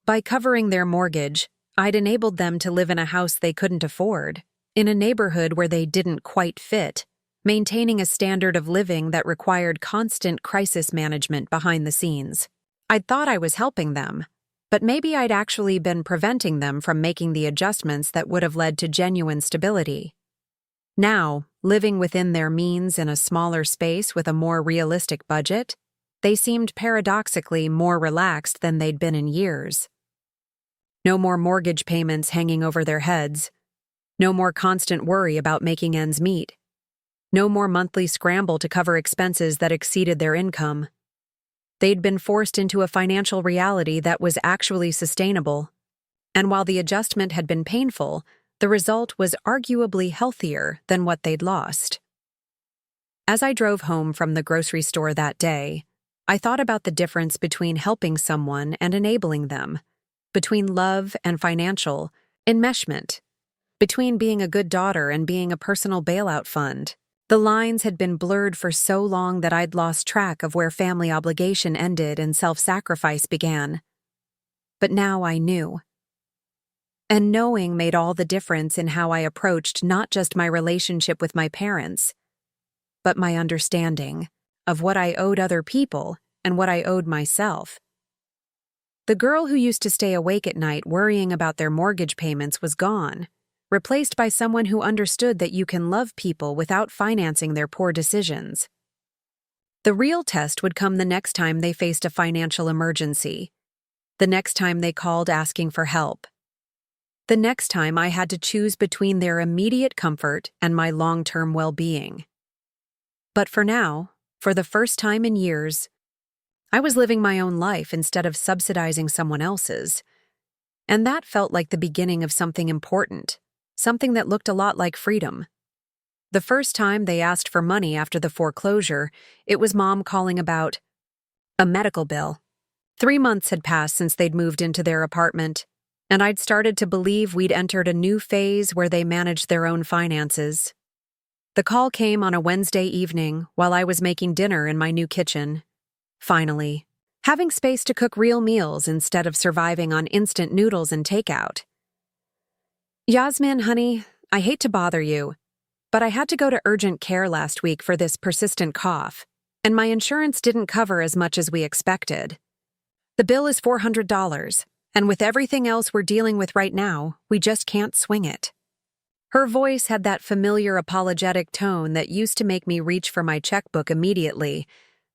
By covering their mortgage, I'd enabled them to live in a house they couldn't afford, in a neighborhood where they didn't quite fit, maintaining a standard of living that required constant crisis management behind the scenes. I'd thought I was helping them, but maybe I'd actually been preventing them from making the adjustments that would have led to genuine stability. Now, living within their means in a smaller space with a more realistic budget, they seemed paradoxically more relaxed than they'd been in years. No more mortgage payments hanging over their heads. No more constant worry about making ends meet. No more monthly scramble to cover expenses that exceeded their income. They'd been forced into a financial reality that was actually sustainable. And while the adjustment had been painful, the result was arguably healthier than what they'd lost. As I drove home from the grocery store that day, I thought about the difference between helping someone and enabling them, between love and financial enmeshment, between being a good daughter and being a personal bailout fund. The lines had been blurred for so long that I'd lost track of where family obligation ended and self-sacrifice began. But now I knew. And knowing made all the difference in how I approached not just my relationship with my parents, but my understanding of what I owed other people and what I owed myself. The girl who used to stay awake at night worrying about their mortgage payments was gone, replaced by someone who understood that you can love people without financing their poor decisions. The real test would come the next time they faced a financial emergency, the next time they called asking for help, the next time I had to choose between their immediate comfort and my long-term well-being. But for now, for the first time in years, I was living my own life instead of subsidizing someone else's, and that felt like the beginning of something important. Something that looked a lot like freedom. The first time they asked for money after the foreclosure, it was Mom calling about a medical bill. 3 months had passed since they'd moved into their apartment, and I'd started to believe we'd entered a new phase where they managed their own finances. The call came on a Wednesday evening while I was making dinner in my new kitchen. Finally, having space to cook real meals instead of surviving on instant noodles and takeout. "Jazmin, honey, I hate to bother you, but I had to go to urgent care last week for this persistent cough, and my insurance didn't cover as much as we expected. The bill is $400, and with everything else we're dealing with right now, we just can't swing it." Her voice had that familiar apologetic tone that used to make me reach for my checkbook immediately,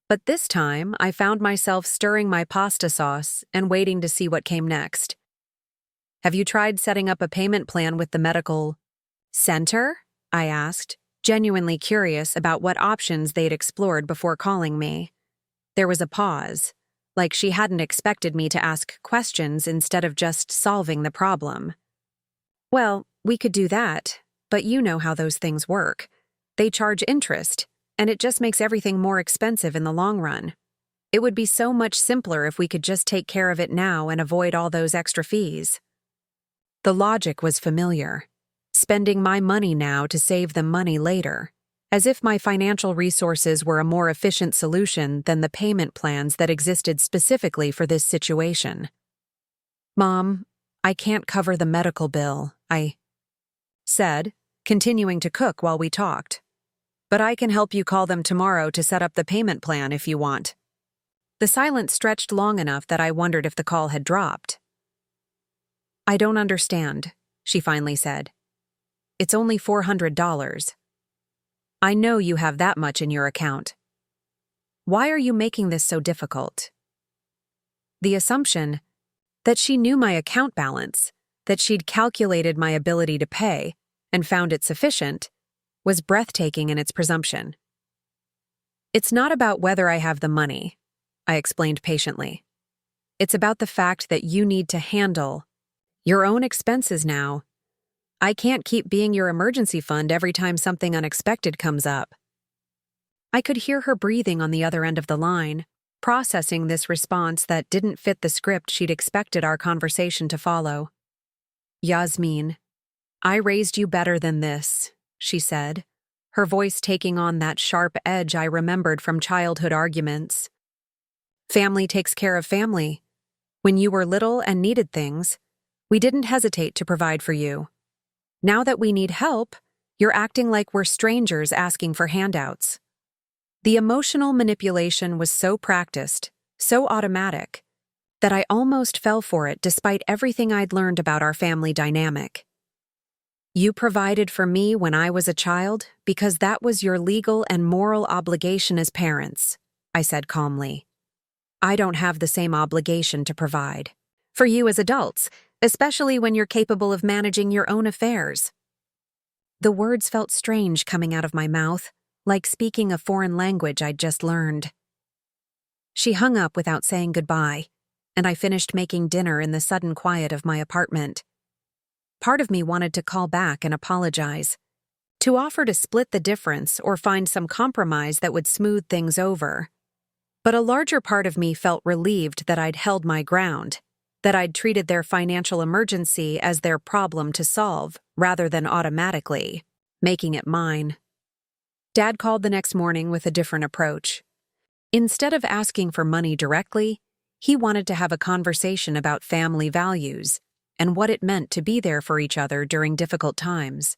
but this time I found myself stirring my pasta sauce and waiting to see what came next. "Have you tried setting up a payment plan with the medical center?" I asked, genuinely curious about what options they'd explored before calling me. There was a pause, like she hadn't expected me to ask questions instead of just solving the problem. "Well, we could do that, but you know how those things work. They charge interest, and it just makes everything more expensive in the long run. It would be so much simpler if we could just take care of it now and avoid all those extra fees." The logic was familiar. Spending my money now to save them money later, as if my financial resources were a more efficient solution than the payment plans that existed specifically for this situation. Mom, I can't cover the medical bill, I said, continuing to cook while we talked. But I can help you call them tomorrow to set up the payment plan if you want. The silence stretched long enough that I wondered if the call had dropped. I don't understand, she finally said. It's only $400. I know you have that much in your account. Why are you making this so difficult? The assumption that she knew my account balance, that she'd calculated my ability to pay and found it sufficient, was breathtaking in its presumption. It's not about whether I have the money, I explained patiently. It's about the fact that you need to handle your own expenses now. I can't keep being your emergency fund every time something unexpected comes up. I could hear her breathing on the other end of the line, processing this response that didn't fit the script she'd expected our conversation to follow. Jazmin, I raised you better than this, she said, her voice taking on that sharp edge I remembered from childhood arguments. Family takes care of family. When you were little and needed things, we didn't hesitate to provide for you. Now that we need help, you're acting like we're strangers asking for handouts. The emotional manipulation was so practiced, so automatic, that I almost fell for it despite everything I'd learned about our family dynamic. You provided for me when I was a child because that was your legal and moral obligation as parents, I said calmly. I don't have the same obligation to provide for you as adults, especially when you're capable of managing your own affairs. The words felt strange coming out of my mouth, like speaking a foreign language I'd just learned. She hung up without saying goodbye, and I finished making dinner in the sudden quiet of my apartment. Part of me wanted to call back and apologize, to offer to split the difference or find some compromise that would smooth things over. But a larger part of me felt relieved that I'd held my ground, that I'd treated their financial emergency as their problem to solve rather than automatically making it mine. Dad called the next morning with a different approach. Instead of asking for money directly, he wanted to have a conversation about family values and what it meant to be there for each other during difficult times.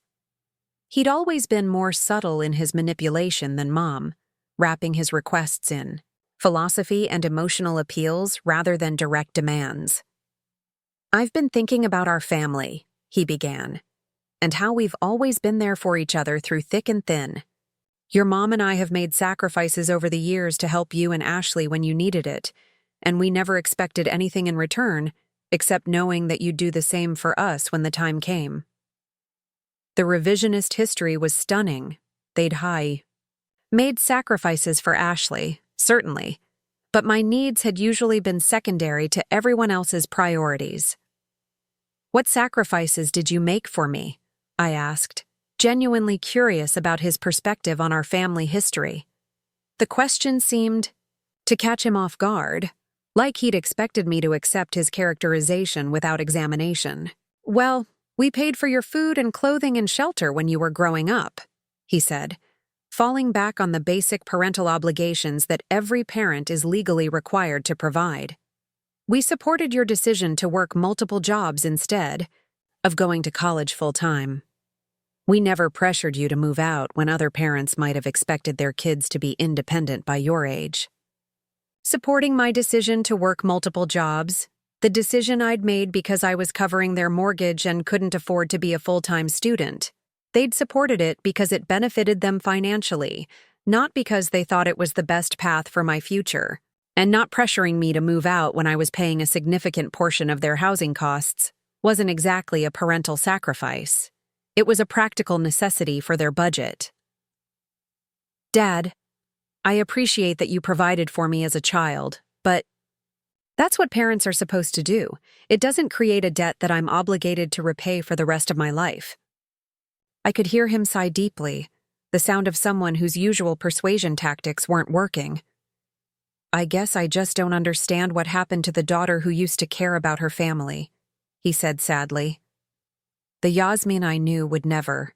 He'd always been more subtle in his manipulation than Mom, wrapping his requests in philosophy and emotional appeals rather than direct demands. I've been thinking about our family, he began, and how we've always been there for each other through thick and thin. Your mom and I have made sacrifices over the years to help you and Ashley when you needed it, and we never expected anything in return, except knowing that you'd do the same for us when the time came. The revisionist history was stunning. They'd made sacrifices for Ashley, certainly, but my needs had usually been secondary to everyone else's priorities. What sacrifices did you make for me? I asked, genuinely curious about his perspective on our family history. The question seemed to catch him off guard, like he'd expected me to accept his characterization without examination. Well, we paid for your food and clothing and shelter when you were growing up, he said, falling back on the basic parental obligations that every parent is legally required to provide. We supported your decision to work multiple jobs instead of going to college full-time. We never pressured you to move out when other parents might have expected their kids to be independent by your age. Supporting my decision to work multiple jobs, the decision I'd made because I was covering their mortgage and couldn't afford to be a full-time student, they'd supported it because it benefited them financially, not because they thought it was the best path for my future, and not pressuring me to move out when I was paying a significant portion of their housing costs wasn't exactly a parental sacrifice. It was a practical necessity for their budget. Dad, I appreciate that you provided for me as a child, but that's what parents are supposed to do. It doesn't create a debt that I'm obligated to repay for the rest of my life. I could hear him sigh deeply, the sound of someone whose usual persuasion tactics weren't working. I guess I just don't understand what happened to the daughter who used to care about her family, he said sadly. The Jazmin I knew would never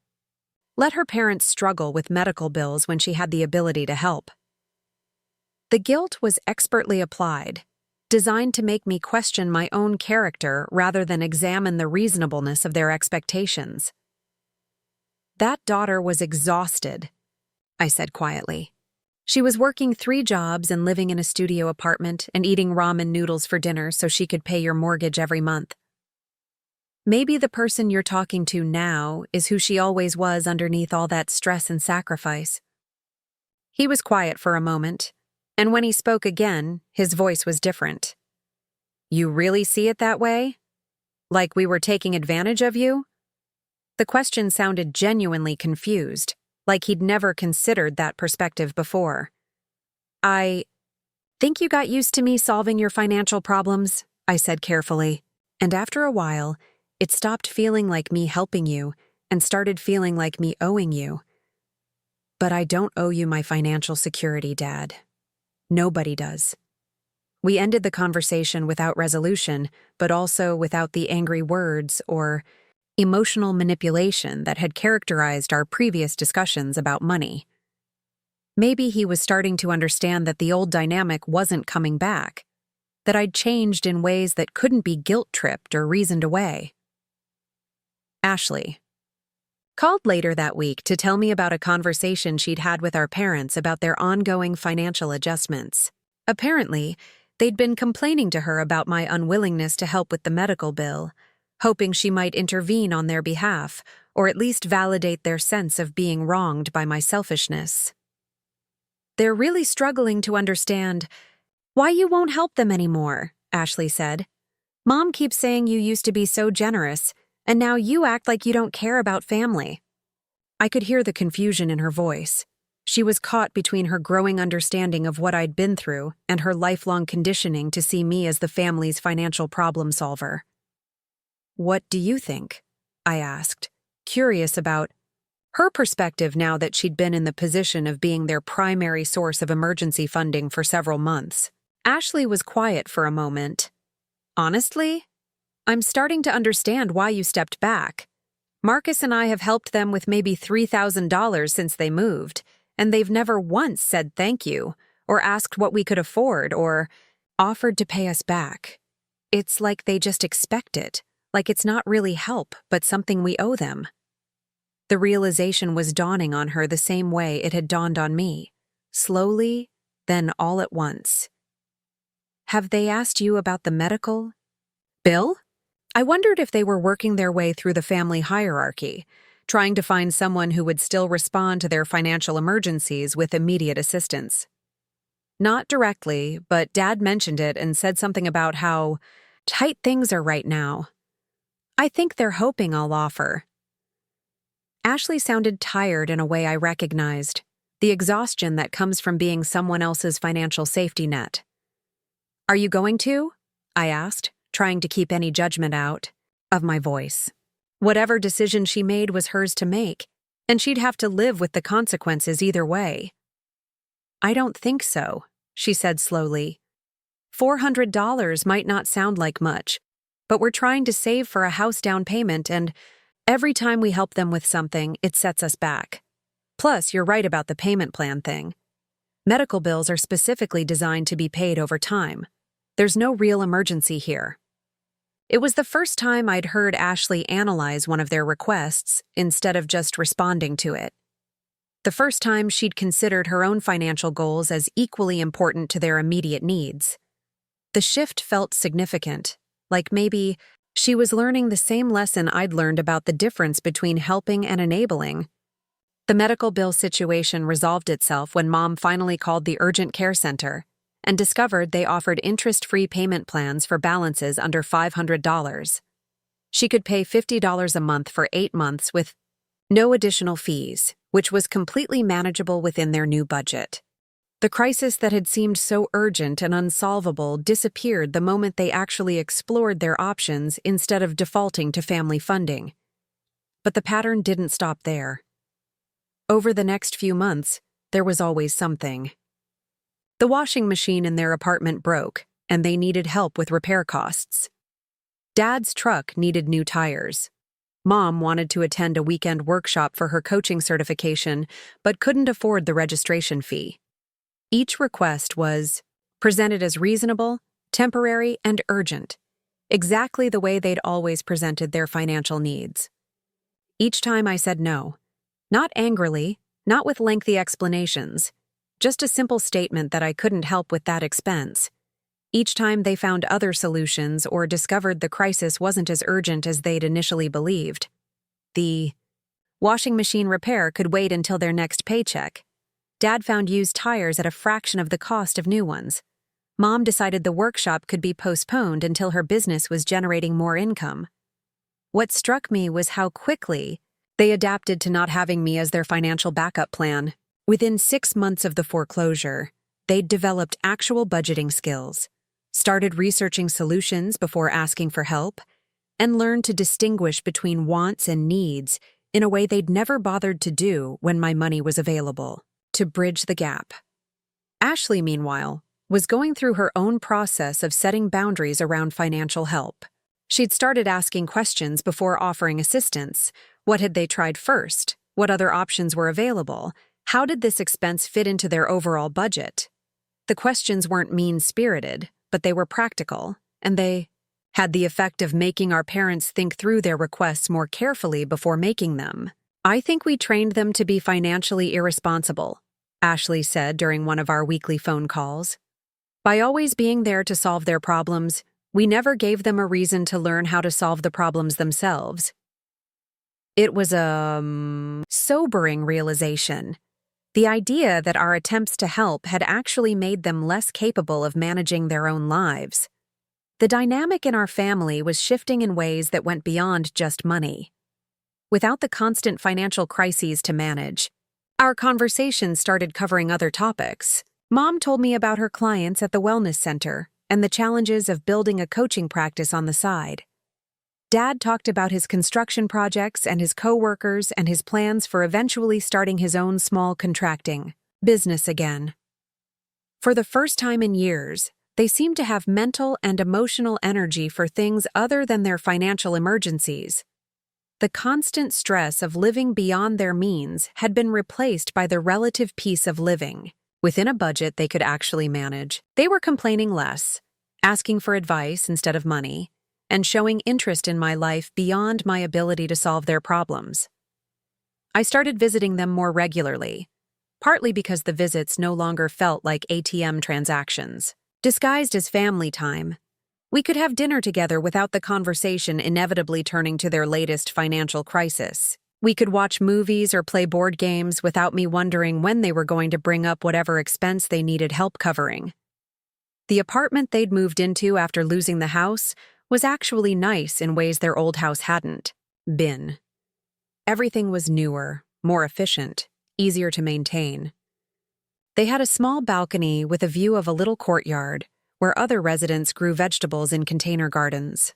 let her parents struggle with medical bills when she had the ability to help. The guilt was expertly applied, designed to make me question my own character rather than examine the reasonableness of their expectations. That daughter was exhausted, I said quietly. She was working 3 jobs and living in a studio apartment and eating ramen noodles for dinner so she could pay your mortgage every month. Maybe the person you're talking to now is who she always was underneath all that stress and sacrifice. He was quiet for a moment, and when he spoke again, his voice was different. You really see it that way? Like we were taking advantage of you? The question sounded genuinely confused, like he'd never considered that perspective before. I think you got used to me solving your financial problems, I said carefully, and after a while, it stopped feeling like me helping you and started feeling like me owing you. But I don't owe you my financial security, Dad. Nobody does. We ended the conversation without resolution, but also without the angry words or emotional manipulation that had characterized our previous discussions about money. Maybe he was starting to understand that the old dynamic wasn't coming back, that I'd changed in ways that couldn't be guilt-tripped or reasoned away. Ashley called later that week to tell me about a conversation she'd had with our parents about their ongoing financial adjustments. Apparently, they'd been complaining to her about my unwillingness to help with the medical bill, hoping she might intervene on their behalf, or at least validate their sense of being wronged by my selfishness. They're really struggling to understand why you won't help them anymore, Ashley said. Mom keeps saying you used to be so generous, and now you act like you don't care about family. I could hear the confusion in her voice. She was caught between her growing understanding of what I'd been through and her lifelong conditioning to see me as the family's financial problem solver. What do you think? I asked, curious about her perspective now that she'd been in the position of being their primary source of emergency funding for several months. Ashley was quiet for a moment. Honestly, I'm starting to understand why you stepped back. Marcus and I have helped them with maybe $3,000 since they moved, and they've never once said thank you, or asked what we could afford, or offered to pay us back. It's like they just expect it, like it's not really help, but something we owe them. The realization was dawning on her the same way it had dawned on me, slowly, then all at once. Have they asked you about the medical bill? I wondered if they were working their way through the family hierarchy, trying to find someone who would still respond to their financial emergencies with immediate assistance. Not directly, but Dad mentioned it and said something about how tight things are right now. I think they're hoping I'll offer. Ashley sounded tired in a way I recognized, the exhaustion that comes from being someone else's financial safety net. Are you going to? I asked, trying to keep any judgment out of my voice. Whatever decision she made was hers to make, and she'd have to live with the consequences either way. I don't think so, she said slowly. $400 might not sound like much, but we're trying to save for a house down payment, and every time we help them with something, it sets us back. Plus, you're right about the payment plan thing. Medical bills are specifically designed to be paid over time. There's no real emergency here. It was the first time I'd heard Ashley analyze one of their requests instead of just responding to it. The first time she'd considered her own financial goals as equally important to their immediate needs. The shift felt significant, like maybe she was learning the same lesson I'd learned about the difference between helping and enabling. The medical bill situation resolved itself when Mom finally called the urgent care center and discovered they offered interest-free payment plans for balances under $500. She could pay $50 a month for 8 months with no additional fees, which was completely manageable within their new budget. The crisis that had seemed so urgent and unsolvable disappeared the moment they actually explored their options instead of defaulting to family funding. But the pattern didn't stop there. Over the next few months, there was always something. The washing machine in their apartment broke, and they needed help with repair costs. Dad's truck needed new tires. Mom wanted to attend a weekend workshop for her coaching certification, but couldn't afford the registration fee. Each request was presented as reasonable, temporary and urgent, exactly the way they'd always presented their financial needs. Each time I said no, not angrily, not with lengthy explanations, just a simple statement that I couldn't help with that expense. Each time they found other solutions or discovered the crisis wasn't as urgent as they'd initially believed. The washing machine repair could wait until their next paycheck. Dad found used tires at a fraction of the cost of new ones. Mom decided the workshop could be postponed until her business was generating more income. What struck me was how quickly they adapted to not having me as their financial backup plan. Within 6 months of the foreclosure, they'd developed actual budgeting skills, started researching solutions before asking for help, and learned to distinguish between wants and needs in a way they'd never bothered to do when my money was available, to bridge the gap. Ashley, meanwhile, was going through her own process of setting boundaries around financial help. She'd started asking questions before offering assistance. What had they tried first? What other options were available? How did this expense fit into their overall budget? The questions weren't mean-spirited, but they were practical, and they had the effect of making our parents think through their requests more carefully before making them. "I think we trained them to be financially irresponsible," Ashley said during one of our weekly phone calls. "By always being there to solve their problems, we never gave them a reason to learn how to solve the problems themselves." It was a sobering realization. The idea that our attempts to help had actually made them less capable of managing their own lives. The dynamic in our family was shifting in ways that went beyond just money. Without the constant financial crises to manage, our conversations started covering other topics. Mom told me about her clients at the wellness center and the challenges of building a coaching practice on the side. Dad talked about his construction projects and his coworkers and his plans for eventually starting his own small contracting business again. For the first time in years, they seemed to have mental and emotional energy for things other than their financial emergencies. The constant stress of living beyond their means had been replaced by the relative peace of living within a budget they could actually manage. They were complaining less, asking for advice instead of money, and showing interest in my life beyond my ability to solve their problems. I started visiting them more regularly, partly because the visits no longer felt like ATM transactions. Disguised as family time, we could have dinner together without the conversation inevitably turning to their latest financial crisis. We could watch movies or play board games without me wondering when they were going to bring up whatever expense they needed help covering. The apartment they'd moved into after losing the house was actually nice in ways their old house hadn't been. Everything was newer, more efficient, easier to maintain. They had a small balcony with a view of a little courtyard where other residents grew vegetables in container gardens.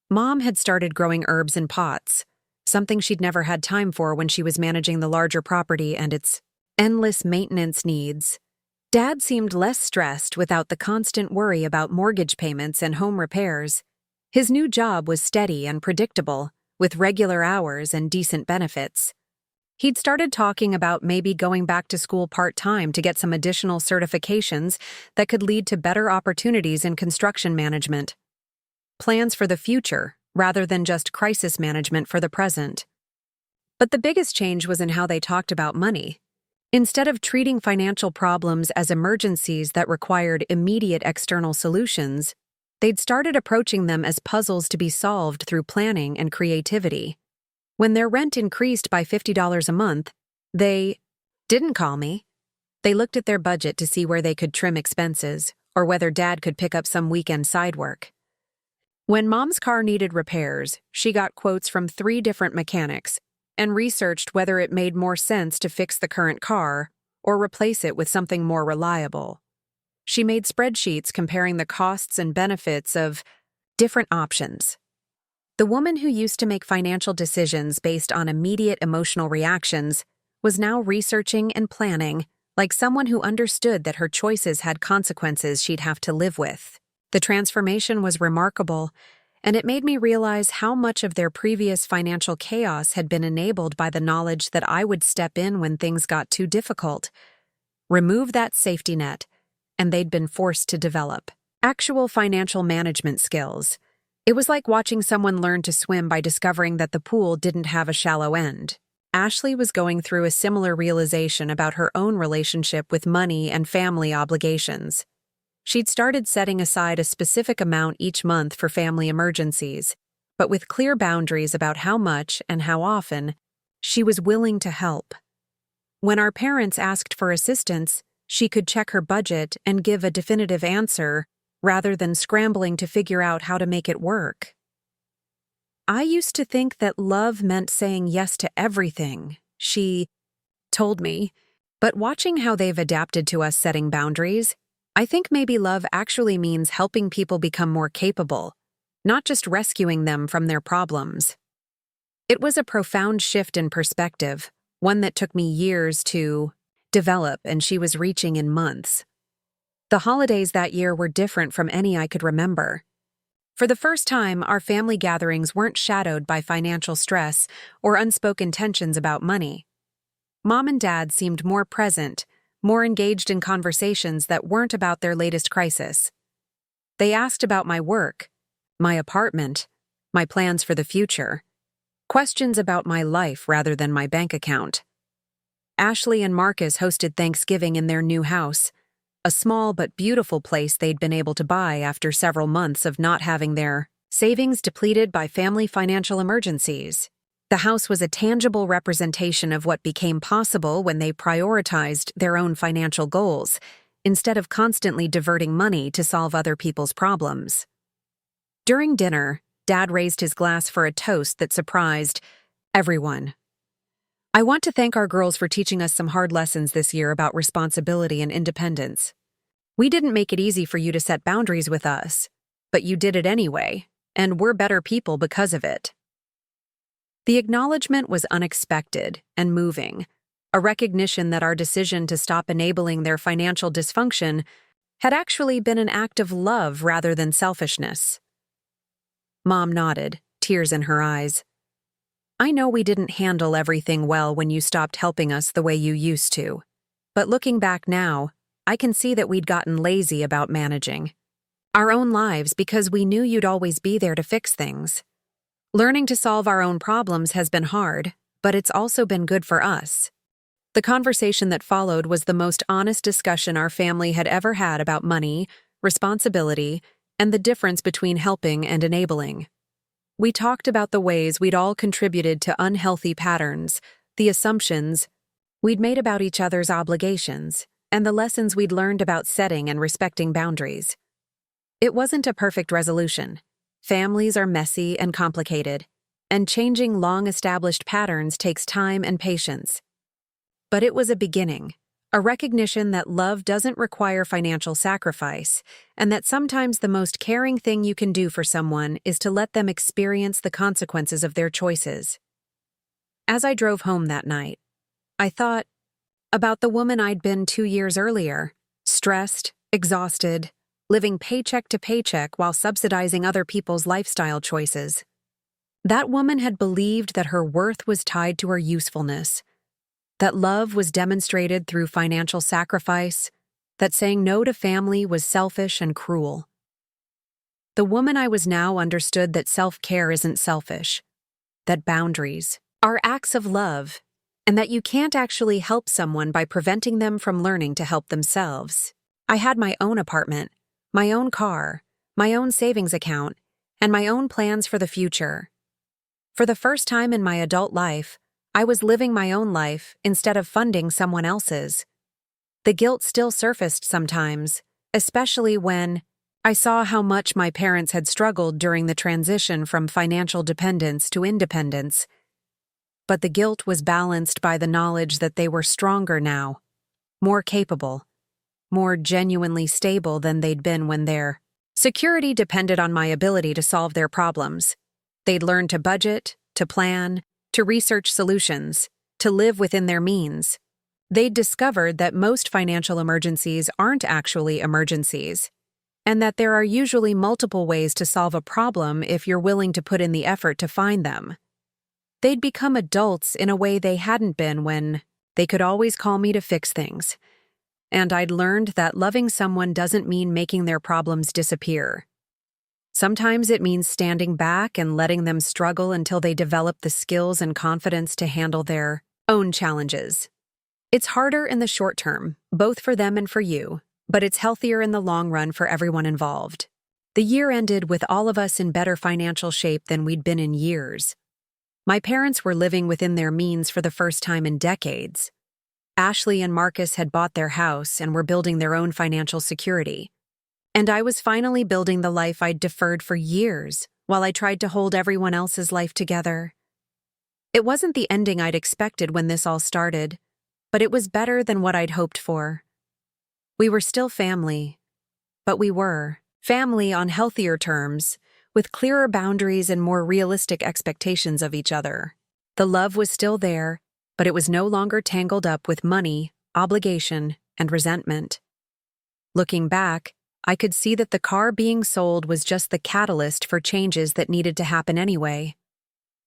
Mom had started growing herbs in pots, something she'd never had time for when she was managing the larger property and its endless maintenance needs. Dad seemed less stressed without the constant worry about mortgage payments and home repairs. His new job was steady and predictable, with regular hours and decent benefits. He'd started talking about maybe going back to school part-time to get some additional certifications that could lead to better opportunities in construction management. Plans for the future, rather than just crisis management for the present. But the biggest change was in how they talked about money. Instead of treating financial problems as emergencies that required immediate external solutions, they'd started approaching them as puzzles to be solved through planning and creativity. When their rent increased by $50 a month, they didn't call me. They looked at their budget to see where they could trim expenses or whether Dad could pick up some weekend side work. When Mom's car needed repairs, she got quotes from 3 different mechanics and researched whether it made more sense to fix the current car or replace it with something more reliable. She made spreadsheets comparing the costs and benefits of different options. The woman who used to make financial decisions based on immediate emotional reactions was now researching and planning like someone who understood that her choices had consequences she'd have to live with. The transformation was remarkable, and it made me realize how much of their previous financial chaos had been enabled by the knowledge that I would step in when things got too difficult, remove that safety net, and they'd been forced to develop. Actual financial management skills. It was like watching someone learn to swim by discovering that the pool didn't have a shallow end. Ashley was going through a similar realization about her own relationship with money and family obligations. She'd started setting aside a specific amount each month for family emergencies, but with clear boundaries about how much and how often she was willing to help. When our parents asked for assistance, she could check her budget and give a definitive answer rather than scrambling to figure out how to make it work. I used to think that love meant saying yes to everything, she told me, but watching how they've adapted to us setting boundaries, I think maybe love actually means helping people become more capable, not just rescuing them from their problems. It was a profound shift in perspective, one that took me years to develop, and she was reaching in months. The holidays that year were different from any I could remember. For the first time, our family gatherings weren't shadowed by financial stress or unspoken tensions about money. Mom and Dad seemed more present, more engaged in conversations that weren't about their latest crisis. They asked about my work, my apartment, my plans for the future, questions about my life rather than my bank account. Ashley and Marcus hosted Thanksgiving in their new house, a small but beautiful place they'd been able to buy after several months of not having their savings depleted by family financial emergencies. The house was a tangible representation of what became possible when they prioritized their own financial goals, instead of constantly diverting money to solve other people's problems. During dinner, Dad raised his glass for a toast that surprised everyone. I want to thank our girls for teaching us some hard lessons this year about responsibility and independence. We didn't make it easy for you to set boundaries with us, but you did it anyway, and we're better people because of it. The acknowledgement was unexpected and moving, a recognition that our decision to stop enabling their financial dysfunction had actually been an act of love rather than selfishness. Mom nodded, tears in her eyes. I know we didn't handle everything well when you stopped helping us the way you used to, but looking back now, I can see that we'd gotten lazy about managing our own lives because we knew you'd always be there to fix things. Learning to solve our own problems has been hard, but it's also been good for us. The conversation that followed was the most honest discussion our family had ever had about money, responsibility, and the difference between helping and enabling. We talked about the ways we'd all contributed to unhealthy patterns, the assumptions we'd made about each other's obligations, and the lessons we'd learned about setting and respecting boundaries. It wasn't a perfect resolution. Families are messy and complicated, and changing long-established patterns takes time and patience. But it was a beginning, a recognition that love doesn't require financial sacrifice, and that sometimes the most caring thing you can do for someone is to let them experience the consequences of their choices. As I drove home that night, I thought about the woman I'd been 2 years earlier, stressed, exhausted, living paycheck to paycheck while subsidizing other people's lifestyle choices. That woman had believed that her worth was tied to her usefulness, that love was demonstrated through financial sacrifice, that saying no to family was selfish and cruel. The woman I was now understood that self-care isn't selfish, that boundaries are acts of love, and that you can't actually help someone by preventing them from learning to help themselves. I had my own apartment, my own car, my own savings account, and my own plans for the future. For the first time in my adult life, I was living my own life instead of funding someone else's. The guilt still surfaced sometimes, especially when I saw how much my parents had struggled during the transition from financial dependence to independence. But the guilt was balanced by the knowledge that they were stronger now, more capable, more genuinely stable than they'd been when their security depended on my ability to solve their problems. They'd learned to budget, to plan, to research solutions, to live within their means. They'd discovered that most financial emergencies aren't actually emergencies, and that there are usually multiple ways to solve a problem if you're willing to put in the effort to find them. They'd become adults in a way they hadn't been when they could always call me to fix things. and I'd learned that loving someone doesn't mean making their problems disappear. Sometimes it means standing back and letting them struggle until they develop the skills and confidence to handle their own challenges. It's harder in the short term, both for them and for you, but it's healthier in the long run for everyone involved. The year ended with all of us in better financial shape than we'd been in years. My parents were living within their means for the first time in decades. Ashley and Marcus had bought their house and were building their own financial security. And I was finally building the life I'd deferred for years while I tried to hold everyone else's life together. It wasn't the ending I'd expected when this all started, but it was better than what I'd hoped for. We were still family, but we were family on healthier terms, with clearer boundaries and more realistic expectations of each other. The love was still there, but it was no longer tangled up with money, obligation, and resentment. Looking back, I could see that the car being sold was just the catalyst for changes that needed to happen anyway.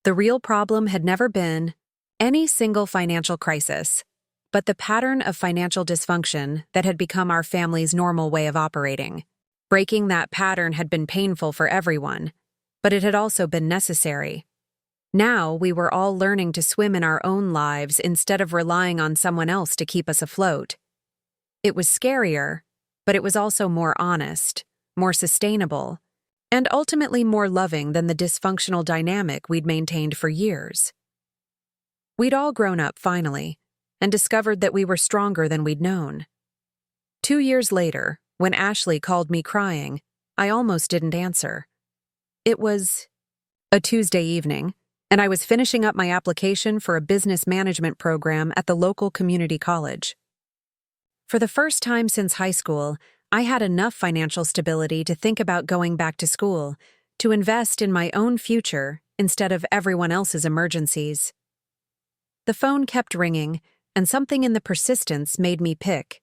The real problem had never been any single financial crisis, but the pattern of financial dysfunction that had become our family's normal way of operating. Breaking that pattern had been painful for everyone, but it had also been necessary. Now we were all learning to swim in our own lives instead of relying on someone else to keep us afloat. It was scarier, but it was also more honest, more sustainable, and ultimately more loving than the dysfunctional dynamic we'd maintained for years. We'd all grown up, finally, and discovered that we were stronger than we'd known. 2 years later, when Ashley called me crying, I almost didn't answer. It was a Tuesday evening, and I was finishing up my application for a business management program at the local community college. For the first time since high school, I had enough financial stability to think about going back to school, to invest in my own future instead of everyone else's emergencies. The phone kept ringing, and something in the persistence made me pick.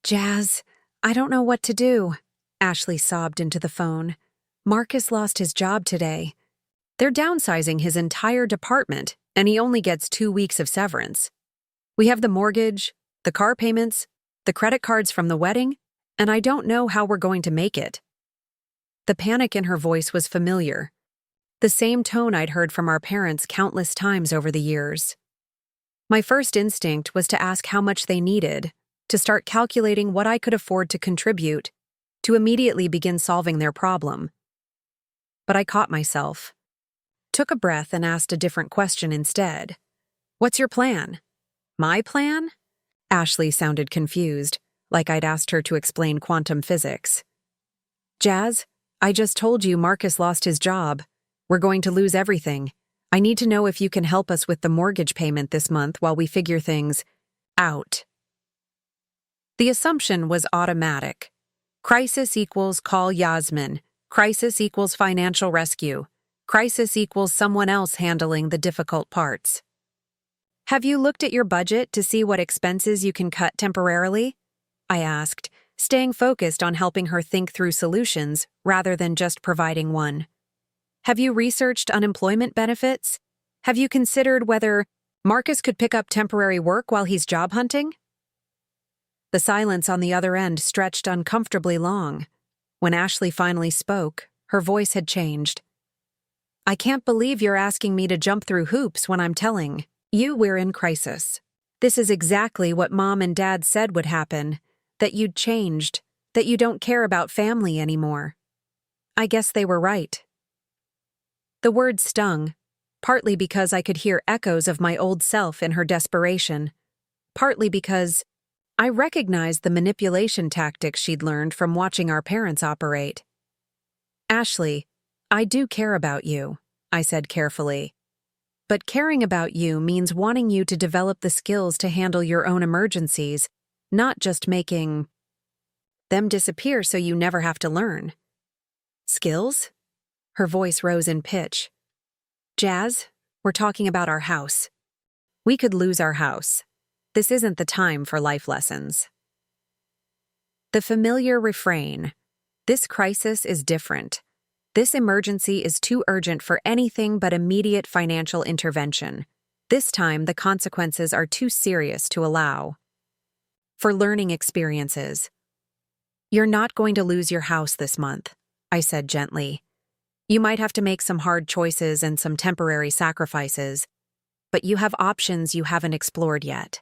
Jazz, I don't know what to do, Ashley sobbed into the phone. Marcus lost his job today. They're downsizing his entire department, and he only gets 2 weeks of severance. We have the mortgage, the car payments, the credit cards from the wedding, and I don't know how we're going to make it. The panic in her voice was familiar, the same tone I'd heard from our parents countless times over the years. My first instinct was to ask how much they needed, to start calculating what I could afford to contribute, to immediately begin solving their problem. But I caught myself, took a breath and asked a different question instead. What's your plan? My plan? Ashley sounded confused, like I'd asked her to explain quantum physics. Jazz, I just told you Marcus lost his job. We're going to lose everything. I need to know if you can help us with the mortgage payment this month while we figure things out. The assumption was automatic. Crisis equals call Jazmin. Crisis equals financial rescue. Crisis equals someone else handling the difficult parts. Have you looked at your budget to see what expenses you can cut temporarily? I asked, staying focused on helping her think through solutions rather than just providing one. Have you researched unemployment benefits? Have you considered whether Marcus could pick up temporary work while he's job hunting? The silence on the other end stretched uncomfortably long. When Ashley finally spoke, her voice had changed. I can't believe you're asking me to jump through hoops when I'm telling you we're in crisis. This is exactly what Mom and Dad said would happen, that you'd changed, that you don't care about family anymore. I guess they were right. The word stung, partly because I could hear echoes of my old self in her desperation, partly because I recognized the manipulation tactics she'd learned from watching our parents operate. Ashley, I do care about you, I said carefully. But caring about you means wanting you to develop the skills to handle your own emergencies, not just making them disappear so you never have to learn. Skills? Her voice rose in pitch. Jazz, we're talking about our house. We could lose our house. This isn't the time for life lessons. The familiar refrain. This crisis is different. This emergency is too urgent for anything but immediate financial intervention. This time, the consequences are too serious to allow. for learning experiences. "You're not going to lose your house this month," I said gently. "You might have to make some hard choices and some temporary sacrifices, but you have options you haven't explored yet.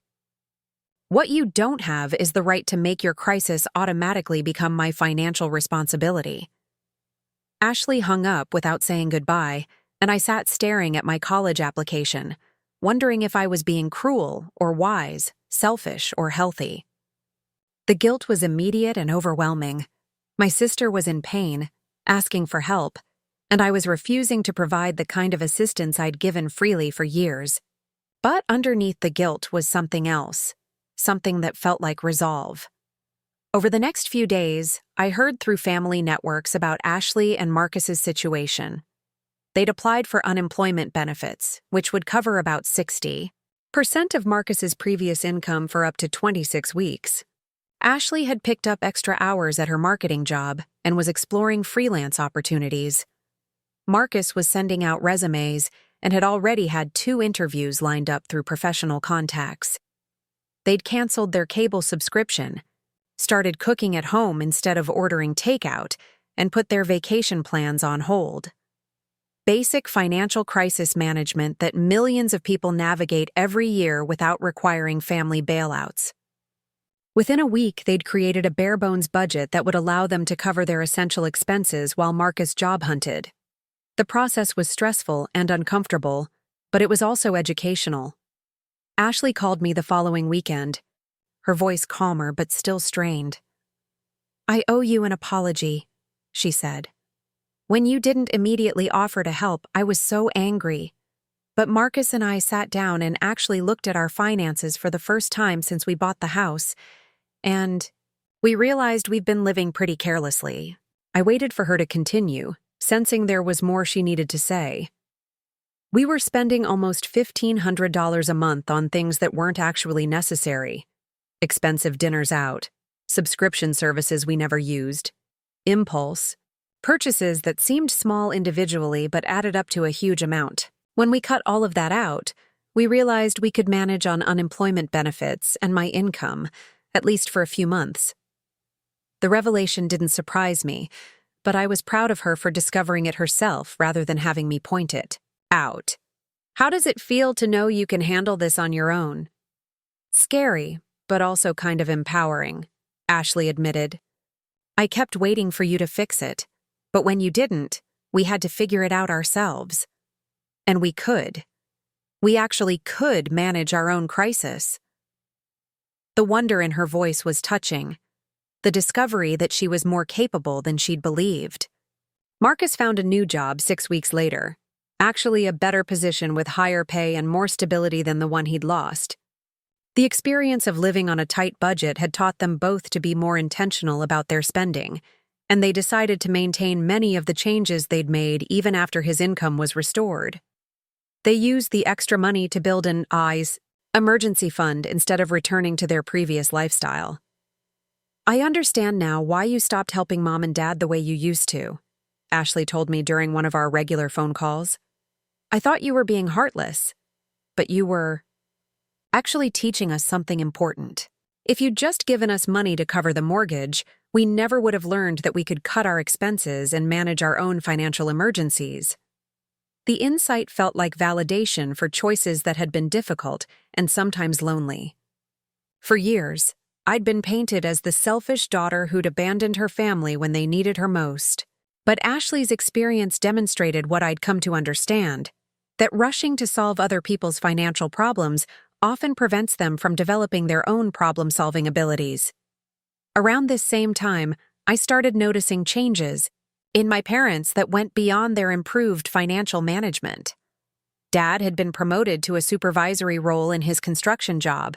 What you don't have is the right to make your crisis automatically become my financial responsibility." Ashley hung up without saying goodbye, and I sat staring at my college application, wondering if I was being cruel or wise, selfish or healthy. The guilt was immediate and overwhelming. My sister was in pain, asking for help, and I was refusing to provide the kind of assistance I'd given freely for years. But underneath the guilt was something else, something that felt like resolve. Over the next few days, I heard through family networks about Ashley and Marcus's situation. They'd applied for unemployment benefits, which would cover about 60% of Marcus's previous income for up to 26 weeks. Ashley had picked up extra hours at her marketing job and was exploring freelance opportunities. Marcus was sending out resumes and had already had 2 interviews lined up through professional contacts. They'd canceled their cable subscription, started cooking at home instead of ordering takeout, and put their vacation plans on hold. Basic financial crisis management that millions of people navigate every year without requiring family bailouts. Within a week, they'd created a bare-bones budget that would allow them to cover their essential expenses while Marcus job hunted. The process was stressful and uncomfortable, but it was also educational. Ashley called me the following weekend, her voice calmer but still strained. "I owe you an apology," she said. "When you didn't immediately offer to help, I was so angry. But Marcus and I sat down and actually looked at our finances for the first time since we bought the house, and we realized we've been living pretty carelessly." I waited for her to continue, sensing there was more she needed to say. "We were spending almost $1,500 a month on things that weren't actually necessary. Expensive dinners out, subscription services we never used, impulse, purchases that seemed small individually but added up to a huge amount. When we cut all of that out, we realized we could manage on unemployment benefits and my income, at least for a few months." The revelation didn't surprise me, but I was proud of her for discovering it herself rather than having me point it out. "How does it feel to know you can handle this on your own?" "Scary, but also kind of empowering," Ashley admitted. "I kept waiting for you to fix it, but when you didn't, we had to figure it out ourselves. And we could. We actually could manage our own crisis." The wonder in her voice was touching, the discovery that she was more capable than she'd believed. Marcus found a new job 6 weeks later, actually a better position with higher pay and more stability than the one he'd lost. The experience of living on a tight budget had taught them both to be more intentional about their spending, and they decided to maintain many of the changes they'd made even after his income was restored. They used the extra money to build an emergency fund instead of returning to their previous lifestyle. "I understand now why you stopped helping Mom and Dad the way you used to," Ashley told me during one of our regular phone calls. "I thought you were being heartless, but you were actually teaching us something important. If you'd just given us money to cover the mortgage, we never would have learned that we could cut our expenses and manage our own financial emergencies." The insight felt like validation for choices that had been difficult and sometimes lonely. For years, I'd been painted as the selfish daughter who'd abandoned her family when they needed her most. But Ashley's experience demonstrated what I'd come to understand, that rushing to solve other people's financial problems often prevents them from developing their own problem-solving abilities. Around this same time, I started noticing changes in my parents that went beyond their improved financial management. Dad had been promoted to a supervisory role in his construction job,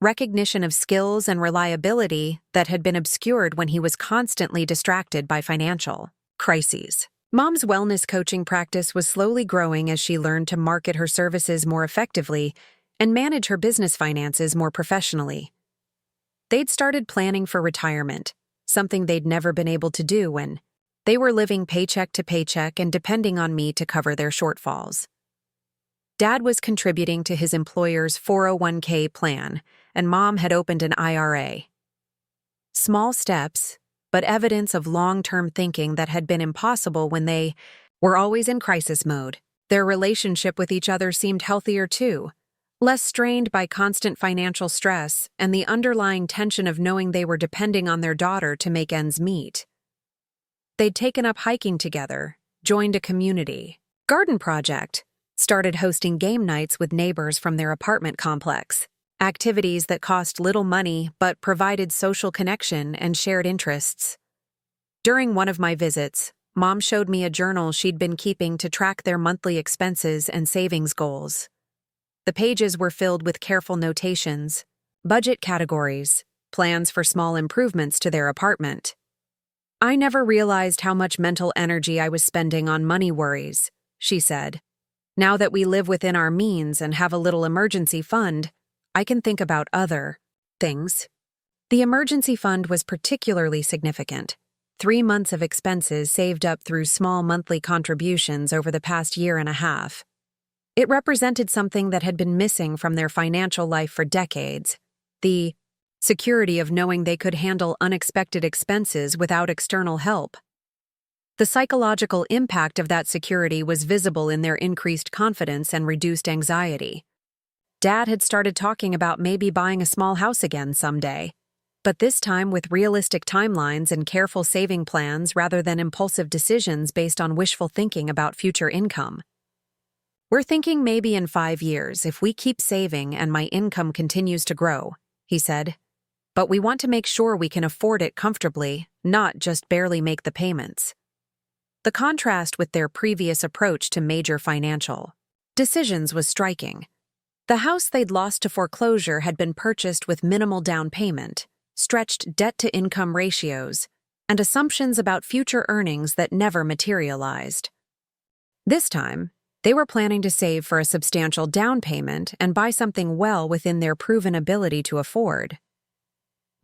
recognition of skills and reliability that had been obscured when he was constantly distracted by financial crises. Mom's wellness coaching practice was slowly growing as she learned to market her services more effectively and manage her business finances more professionally. They'd started planning for retirement, something they'd never been able to do when they were living paycheck to paycheck and depending on me to cover their shortfalls. Dad was contributing to his employer's 401k plan, and Mom had opened an IRA. Small steps, but evidence of long-term thinking that had been impossible when they were always in crisis mode. Their relationship with each other seemed healthier too, less strained by constant financial stress and the underlying tension of knowing they were depending on their daughter to make ends meet. They'd taken up hiking together, joined a community garden project, started hosting game nights with neighbors from their apartment complex, activities that cost little money but provided social connection and shared interests. During one of my visits, Mom showed me a journal she'd been keeping to track their monthly expenses and savings goals. The pages were filled with careful notations, budget categories, plans for small improvements to their apartment. "I never realized how much mental energy I was spending on money worries," she said. "Now that we live within our means and have a little emergency fund, I can think about other things." The emergency fund was particularly significant. 3 months of expenses saved up through small monthly contributions over the past year and a half. It represented something that had been missing from their financial life for decades: the security of knowing they could handle unexpected expenses without external help. The psychological impact of that security was visible in their increased confidence and reduced anxiety. Dad had started talking about maybe buying a small house again someday, but this time with realistic timelines and careful saving plans rather than impulsive decisions based on wishful thinking about future income. "We're thinking maybe in 5 years if we keep saving and my income continues to grow," he said. "But we want to make sure we can afford it comfortably, not just barely make the payments." The contrast with their previous approach to major financial decisions was striking. The house they'd lost to foreclosure had been purchased with minimal down payment, stretched debt-to-income ratios, and assumptions about future earnings that never materialized. This time, they were planning to save for a substantial down payment and buy something well within their proven ability to afford.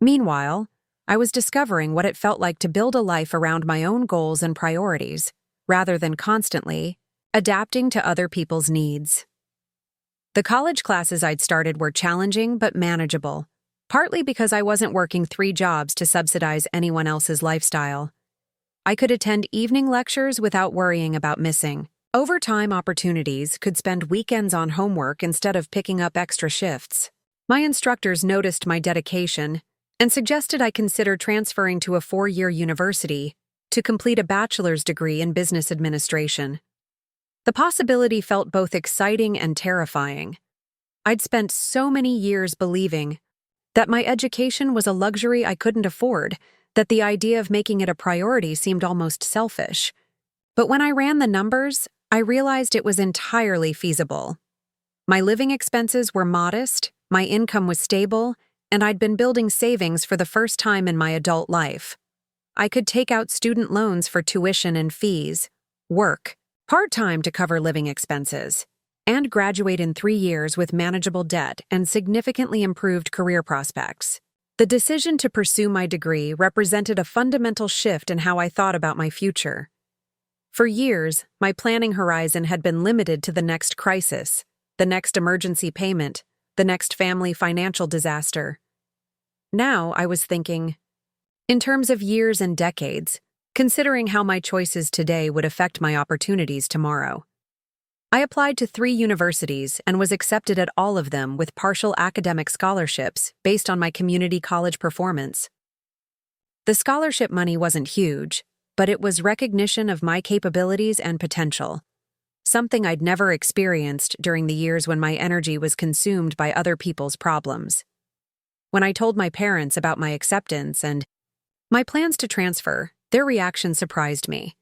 Meanwhile, I was discovering what it felt like to build a life around my own goals and priorities, rather than constantly adapting to other people's needs. The college classes I'd started were challenging but manageable, partly because I wasn't working 3 jobs to subsidize anyone else's lifestyle. I could attend evening lectures without worrying about missing overtime opportunities, could spend weekends on homework instead of picking up extra shifts. My instructors noticed my dedication and suggested I consider transferring to a 4-year university to complete a bachelor's degree in business administration. The possibility felt both exciting and terrifying. I'd spent so many years believing that my education was a luxury I couldn't afford, that the idea of making it a priority seemed almost selfish. But when I ran the numbers, I realized it was entirely feasible. My living expenses were modest, my income was stable, and I'd been building savings for the first time in my adult life. I could take out student loans for tuition and fees, work part-time to cover living expenses, and graduate in 3 years with manageable debt and significantly improved career prospects. The decision to pursue my degree represented a fundamental shift in how I thought about my future. For years, my planning horizon had been limited to the next crisis, the next emergency payment, the next family financial disaster. Now I was thinking, in terms of years and decades, considering how my choices today would affect my opportunities tomorrow. I applied to 3 universities and was accepted at all of them with partial academic scholarships based on my community college performance. The scholarship money wasn't huge, but it was recognition of my capabilities and potential, something I'd never experienced during the years when my energy was consumed by other people's problems. When I told my parents about my acceptance and my plans to transfer, their reaction surprised me.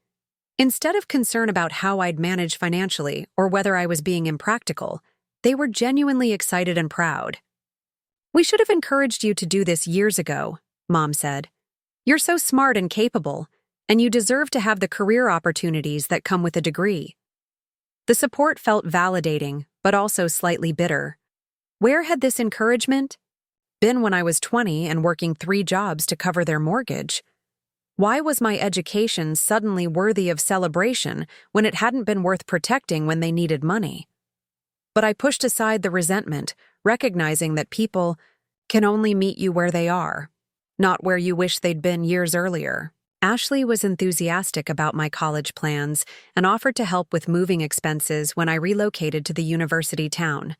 Instead of concern about how I'd manage financially or whether I was being impractical, they were genuinely excited and proud. "We should have encouraged you to do this years ago," Mom said. "You're so smart and capable, and you deserve to have the career opportunities that come with a degree." The support felt validating, but also slightly bitter. Where had this encouragement been when I was 20 and working 3 jobs to cover their mortgage? Why was my education suddenly worthy of celebration when it hadn't been worth protecting when they needed money? But I pushed aside the resentment, recognizing that people can only meet you where they are, not where you wish they'd been years earlier. Ashley was enthusiastic about my college plans and offered to help with moving expenses when I relocated to the university town.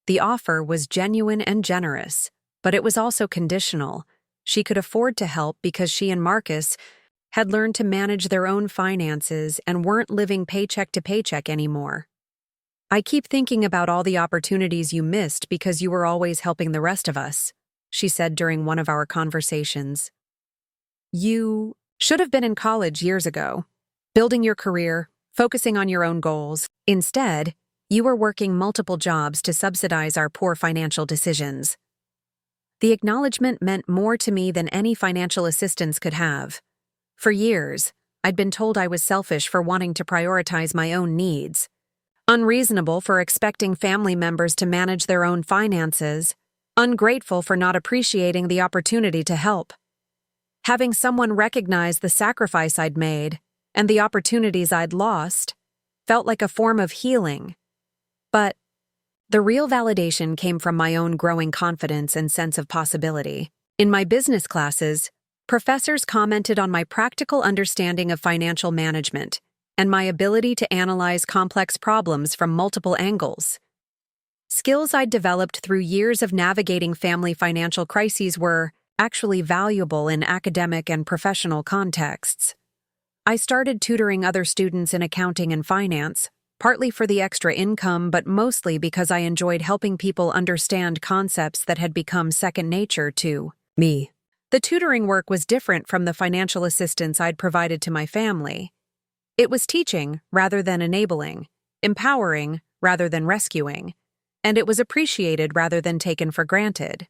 The offer was genuine and generous, but it was also conditional. She could afford to help because she and Marcus had learned to manage their own finances and weren't living paycheck to paycheck anymore. I keep thinking about all the opportunities you missed because you were always helping the rest of us, she said during one of our conversations. You should have been in college years ago, building your career, focusing on your own goals. Instead, you were working multiple jobs to subsidize our poor financial decisions. The acknowledgement meant more to me than any financial assistance could have. For years, I'd been told I was selfish for wanting to prioritize my own needs, unreasonable for expecting family members to manage their own finances, ungrateful for not appreciating the opportunity to help. Having someone recognize the sacrifice I'd made and the opportunities I'd lost felt like a form of healing. But the real validation came from my own growing confidence and sense of possibility. In my business classes, professors commented on my practical understanding of financial management and my ability to analyze complex problems from multiple angles. Skills I'd developed through years of navigating family financial crises were actually valuable in academic and professional contexts. I started tutoring other students in accounting and finance, partly for the extra income but mostly because I enjoyed helping people understand concepts that had become second nature to me. The tutoring work was different from the financial assistance I'd provided to my family. It was teaching rather than enabling, empowering rather than rescuing, and it was appreciated rather than taken for granted.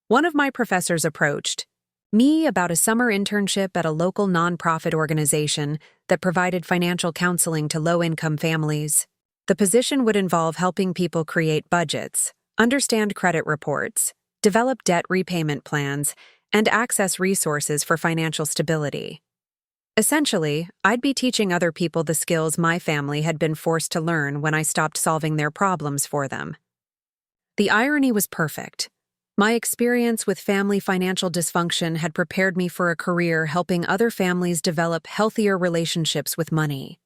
One of my professors approached me about a summer internship at a local nonprofit organization that provided financial counseling to low-income families. The position would involve helping people create budgets, understand credit reports, develop debt repayment plans, and access resources for financial stability. Essentially, I'd be teaching other people the skills my family had been forced to learn when I stopped solving their problems for them. The irony was perfect. My experience with family financial dysfunction had prepared me for a career helping other families develop healthier relationships with money.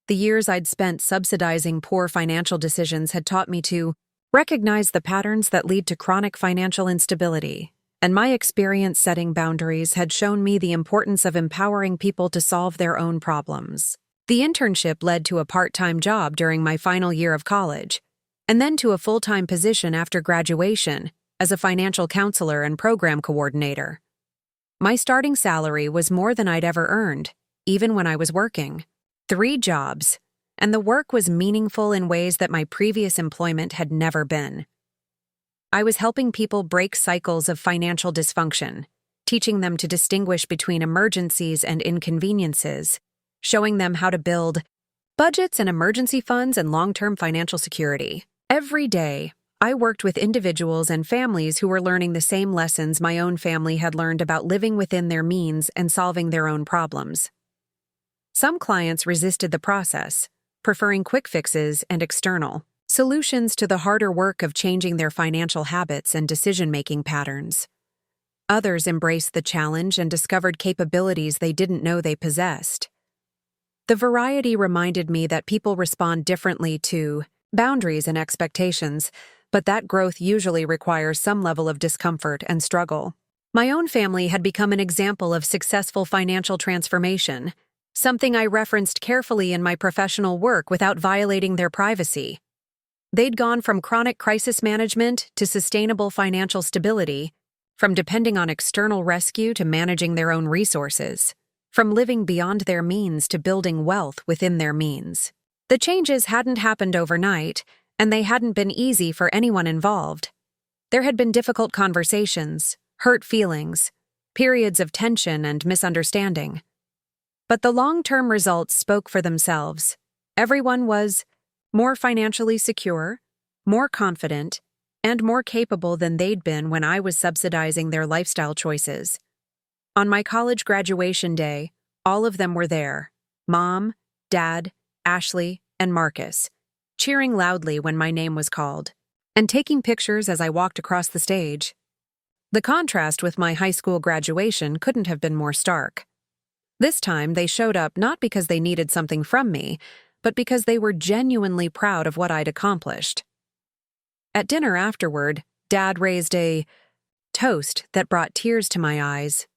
The years I'd spent subsidizing poor financial decisions had taught me to recognize the patterns that lead to chronic financial instability, and my experience setting boundaries had shown me the importance of empowering people to solve their own problems. The internship led to a part-time job during my final year of college, and then to a full-time position after graduation as a financial counselor and program coordinator. My starting salary was more than I'd ever earned, even when I was working. 3 jobs, and the work was meaningful in ways that my previous employment had never been. I was helping people break cycles of financial dysfunction, teaching them to distinguish between emergencies and inconveniences, showing them how to build budgets and emergency funds and long-term financial security. Every day, I worked with individuals and families who were learning the same lessons my own family had learned about living within their means and solving their own problems. Some clients resisted the process, preferring quick fixes and external solutions to the harder work of changing their financial habits and decision-making patterns. Others embraced the challenge and discovered capabilities they didn't know they possessed. The variety reminded me that people respond differently to boundaries and expectations, but that growth usually requires some level of discomfort and struggle. My own family had become an example of successful financial transformation, something I referenced carefully in my professional work without violating their privacy. They'd gone from chronic crisis management to sustainable financial stability, from depending on external rescue to managing their own resources, from living beyond their means to building wealth within their means. The changes hadn't happened overnight, and they hadn't been easy for anyone involved. There had been difficult conversations, hurt feelings, periods of tension and misunderstanding. But the long-term results spoke for themselves. Everyone was more financially secure, more confident, and more capable than they'd been when I was subsidizing their lifestyle choices. On my college graduation day, all of them were there: Mom, Dad, Ashley, and Marcus, cheering loudly when my name was called, and taking pictures as I walked across the stage. The contrast with my high school graduation couldn't have been more stark. This time, they showed up not because they needed something from me, but because they were genuinely proud of what I'd accomplished. At dinner afterward, Dad raised a toast that brought tears to my eyes.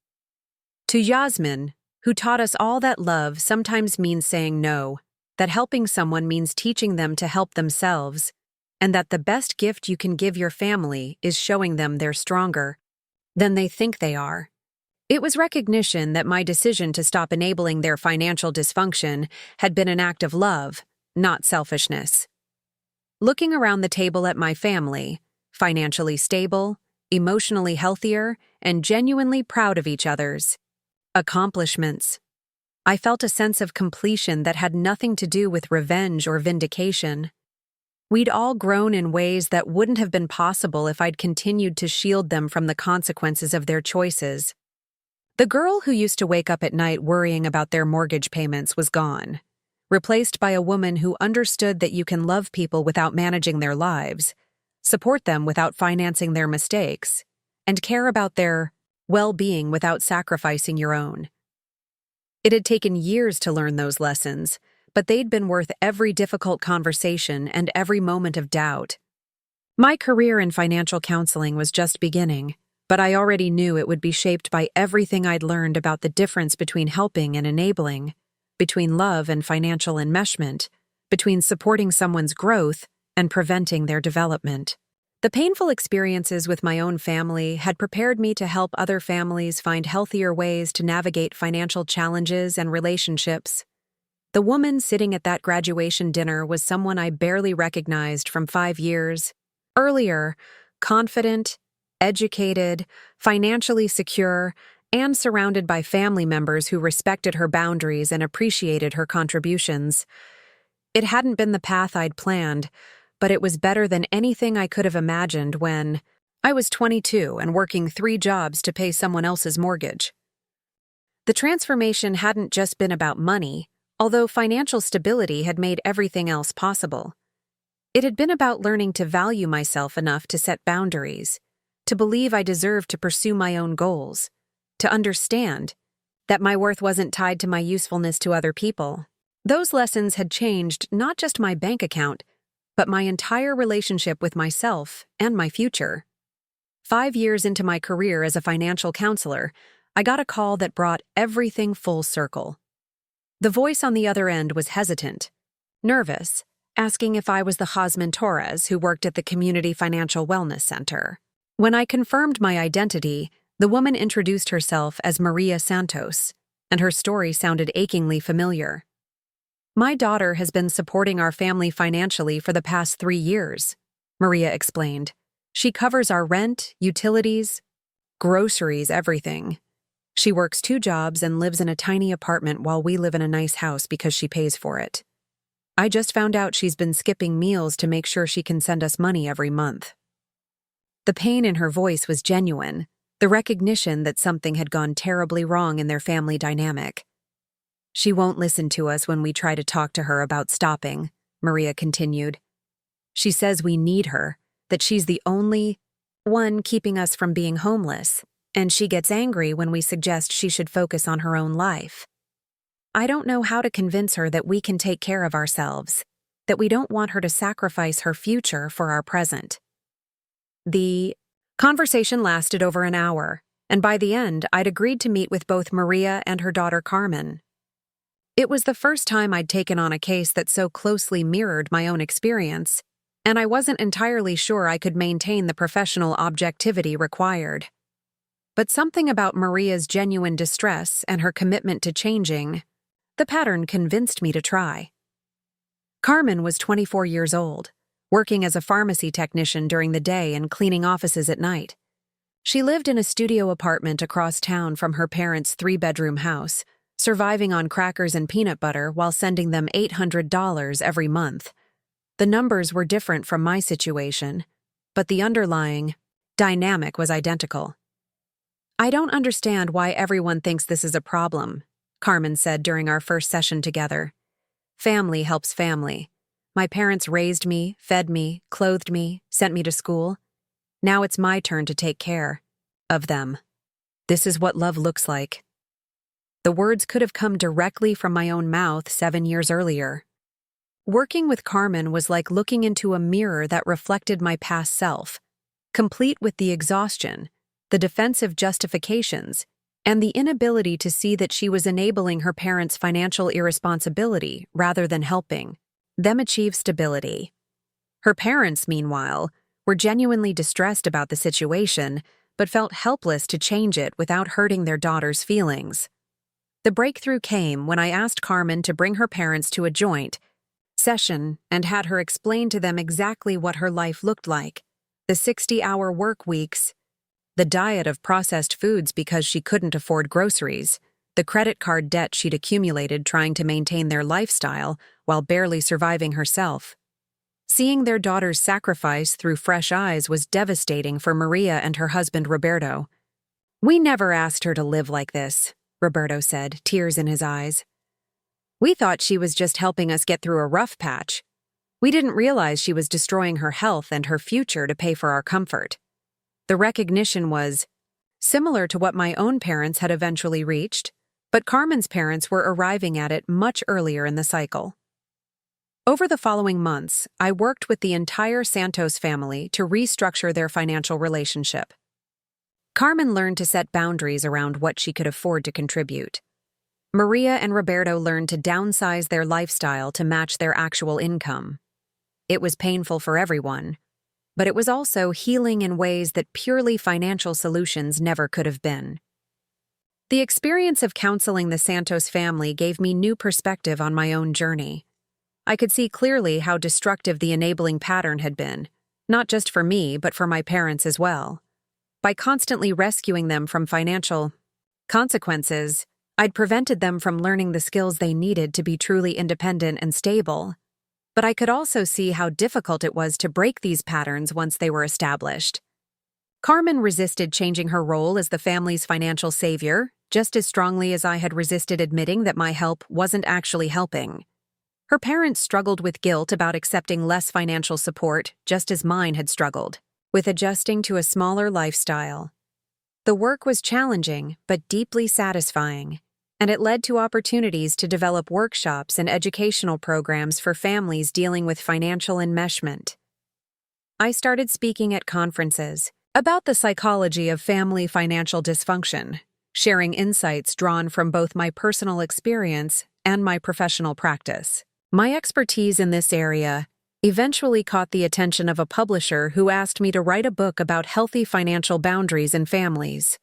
To Jazmin, who taught us all that love sometimes means saying no, that helping someone means teaching them to help themselves, and that the best gift you can give your family is showing them they're stronger than they think they are. It was recognition that my decision to stop enabling their financial dysfunction had been an act of love, not selfishness. Looking around the table at my family, financially stable, emotionally healthier, and genuinely proud of each other's accomplishments, I felt a sense of completion that had nothing to do with revenge or vindication. We'd all grown in ways that wouldn't have been possible if I'd continued to shield them from the consequences of their choices. The girl who used to wake up at night worrying about their mortgage payments was gone, replaced by a woman who understood that you can love people without managing their lives, support them without financing their mistakes, and care about their well-being without sacrificing your own. It had taken years to learn those lessons, but they'd been worth every difficult conversation and every moment of doubt. My career in financial counseling was just beginning, but I already knew it would be shaped by everything I'd learned about the difference between helping and enabling, between love and financial enmeshment, between supporting someone's growth and preventing their development. The painful experiences with my own family had prepared me to help other families find healthier ways to navigate financial challenges and relationships. The woman sitting at that graduation dinner was someone I barely recognized from 5 years earlier, confident, educated, financially secure, and surrounded by family members who respected her boundaries and appreciated her contributions. It hadn't been the path I'd planned, but it was better than anything I could have imagined when I was 22 and working 3 jobs to pay someone else's mortgage. The transformation hadn't just been about money, although financial stability had made everything else possible. It had been about learning to value myself enough to set boundaries, to believe I deserved to pursue my own goals, to understand that my worth wasn't tied to my usefulness to other people. Those lessons had changed not just my bank account, but my entire relationship with myself and my future. 5 years into my career as a financial counselor, I got a call that brought everything full circle. The voice on the other end was hesitant, nervous, asking if I was the Jazmin Torres who worked at the Community Financial Wellness Center. When I confirmed my identity, the woman introduced herself as Maria Santos, and her story sounded achingly familiar. "My daughter has been supporting our family financially for the past 3 years," Maria explained. "She covers our rent, utilities, groceries, everything. She works 2 jobs and lives in a tiny apartment while we live in a nice house because she pays for it. I just found out she's been skipping meals to make sure she can send us money every month." The pain in her voice was genuine, the recognition that something had gone terribly wrong in their family dynamic. "She won't listen to us when we try to talk to her about stopping," Maria continued. "She says we need her, that she's the only one keeping us from being homeless, and she gets angry when we suggest she should focus on her own life. I don't know how to convince her that we can take care of ourselves, that we don't want her to sacrifice her future for our present." The conversation lasted over an hour, and by the end, I'd agreed to meet with both Maria and her daughter Carmen. It was the first time I'd taken on a case that so closely mirrored my own experience, and I wasn't entirely sure I could maintain the professional objectivity required. But something about Maria's genuine distress and her commitment to changing the pattern convinced me to try. Carmen was 24 years old, working as a pharmacy technician during the day and cleaning offices at night. She lived in a studio apartment across town from her parents' 3-bedroom house, surviving on crackers and peanut butter while sending them $800 every month. The numbers were different from my situation, but the underlying dynamic was identical. "I don't understand why everyone thinks this is a problem," Carmen said during our first session together. "Family helps family. My parents raised me, fed me, clothed me, sent me to school. Now it's my turn to take care. of them. This is what love looks like. The words could have come directly from my own mouth 7 years earlier. Working with Carmen was like looking into a mirror that reflected my past self, complete with the exhaustion, the defensive justifications, and the inability to see that she was enabling her parents' financial irresponsibility rather than helping them achieve stability. Her parents, meanwhile, were genuinely distressed about the situation, but felt helpless to change it without hurting their daughter's feelings. The breakthrough came when I asked Carmen to bring her parents to a joint session and had her explain to them exactly what her life looked like: the 60-hour work weeks, the diet of processed foods because she couldn't afford groceries, the credit card debt she'd accumulated trying to maintain their lifestyle while barely surviving herself. Seeing their daughter's sacrifice through fresh eyes was devastating for Maria and her husband Roberto. "We never asked her to live like this," Roberto said, tears in his eyes. "We thought she was just helping us get through a rough patch. We didn't realize she was destroying her health and her future to pay for our comfort." The recognition was similar to what my own parents had eventually reached, but Carmen's parents were arriving at it much earlier in the cycle. Over the following months, I worked with the entire Santos family to restructure their financial relationship. Carmen learned to set boundaries around what she could afford to contribute. Maria and Roberto learned to downsize their lifestyle to match their actual income. It was painful for everyone, but it was also healing in ways that purely financial solutions never could have been. The experience of counseling the Santos family gave me new perspective on my own journey. I could see clearly how destructive the enabling pattern had been, not just for me, but for my parents as well. By constantly rescuing them from financial consequences, I'd prevented them from learning the skills they needed to be truly independent and stable. But I could also see how difficult it was to break these patterns once they were established. Carmen resisted changing her role as the family's financial savior, just as strongly as I had resisted admitting that my help wasn't actually helping. Her parents struggled with guilt about accepting less financial support, just as mine had struggled with adjusting to a smaller lifestyle. The work was challenging, but deeply satisfying, and it led to opportunities to develop workshops and educational programs for families dealing with financial enmeshment. I started speaking at conferences about the psychology of family financial dysfunction, sharing insights drawn from both my personal experience and my professional practice. My expertise in this area eventually caught the attention of a publisher who asked me to write a book about healthy financial boundaries in families.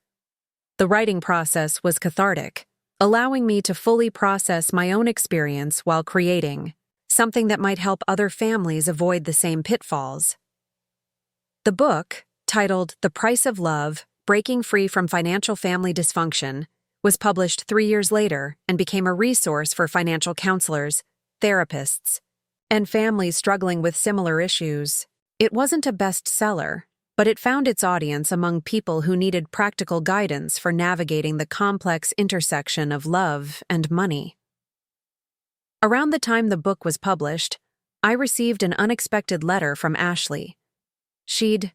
The writing process was cathartic, allowing me to fully process my own experience while creating something that might help other families avoid the same pitfalls. The book, titled The Price of Love: Breaking Free from Financial Family Dysfunction, was published 3 years later and became a resource for financial counselors, therapists, and families struggling with similar issues. It wasn't a bestseller, but it found its audience among people who needed practical guidance for navigating the complex intersection of love and money. Around the time the book was published, I received an unexpected letter from Ashley. She'd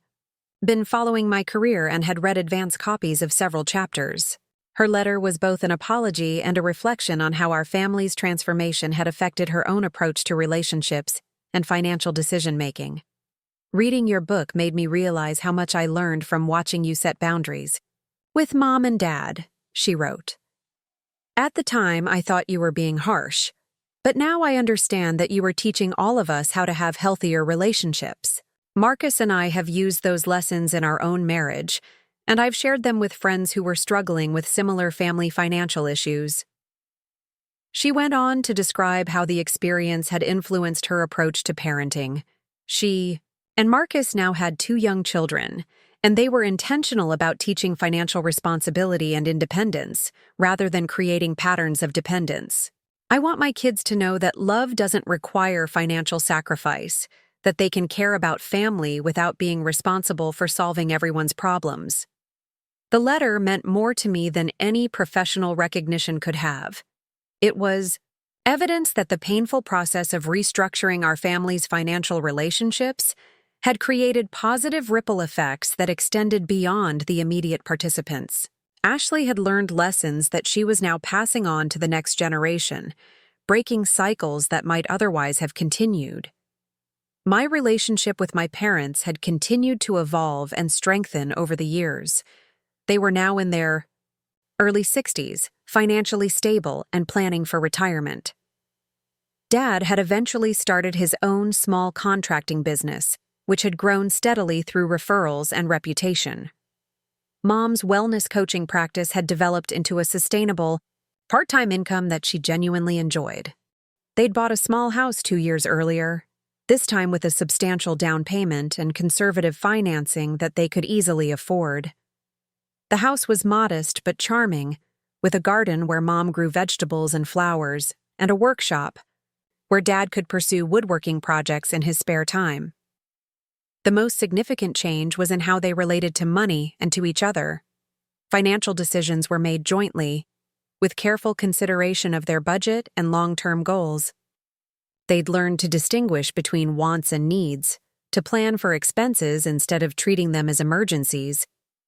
been following my career and had read advance copies of several chapters. Her letter was both an apology and a reflection on how our family's transformation had affected her own approach to relationships and financial decision-making. "Reading your book made me realize how much I learned from watching you set boundaries with Mom and Dad," she wrote. "At the time, I thought you were being harsh, but now I understand that you were teaching all of us how to have healthier relationships. Marcus and I have used those lessons in our own marriage, and I've shared them with friends who were struggling with similar family financial issues." She went on to describe how the experience had influenced her approach to parenting. She and Marcus now had 2 young children, and they were intentional about teaching financial responsibility and independence, rather than creating patterns of dependence. "I want my kids to know that love doesn't require financial sacrifice, that they can care about family without being responsible for solving everyone's problems." The letter meant more to me than any professional recognition could have. It was evidence that the painful process of restructuring our family's financial relationships had created positive ripple effects that extended beyond the immediate participants. Ashley had learned lessons that she was now passing on to the next generation, breaking cycles that might otherwise have continued. My relationship with my parents had continued to evolve and strengthen over the years. They were now in their early 60s, financially stable and planning for retirement. Dad had eventually started his own small contracting business, which had grown steadily through referrals and reputation. Mom's wellness coaching practice had developed into a sustainable, part-time income that she genuinely enjoyed. They'd bought a small house 2 years earlier, this time with a substantial down payment and conservative financing that they could easily afford. The house was modest but charming, with a garden where Mom grew vegetables and flowers, and a workshop where Dad could pursue woodworking projects in his spare time. The most significant change was in how they related to money and to each other. Financial decisions were made jointly, with careful consideration of their budget and long-term goals. They'd learned to distinguish between wants and needs, to plan for expenses instead of treating them as emergencies,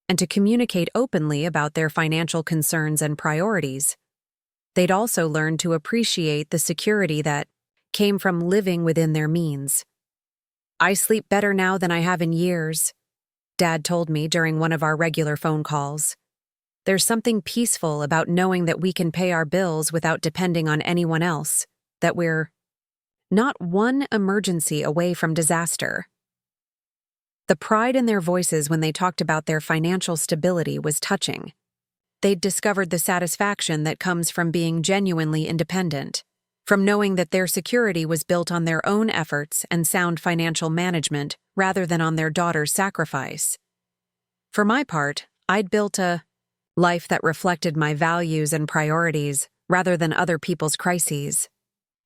and to communicate openly about their financial concerns and priorities. They'd also learned to appreciate the security that came from living within their means. "I sleep better now than I have in years," Dad told me during one of our regular phone calls. "There's something peaceful about knowing that we can pay our bills without depending on anyone else, that we're not one emergency away from disaster." The pride in their voices when they talked about their financial stability was touching. They'd discovered the satisfaction that comes from being genuinely independent, from knowing that their security was built on their own efforts and sound financial management rather than on their daughter's sacrifice. For my part, I'd built a life that reflected my values and priorities rather than other people's crises.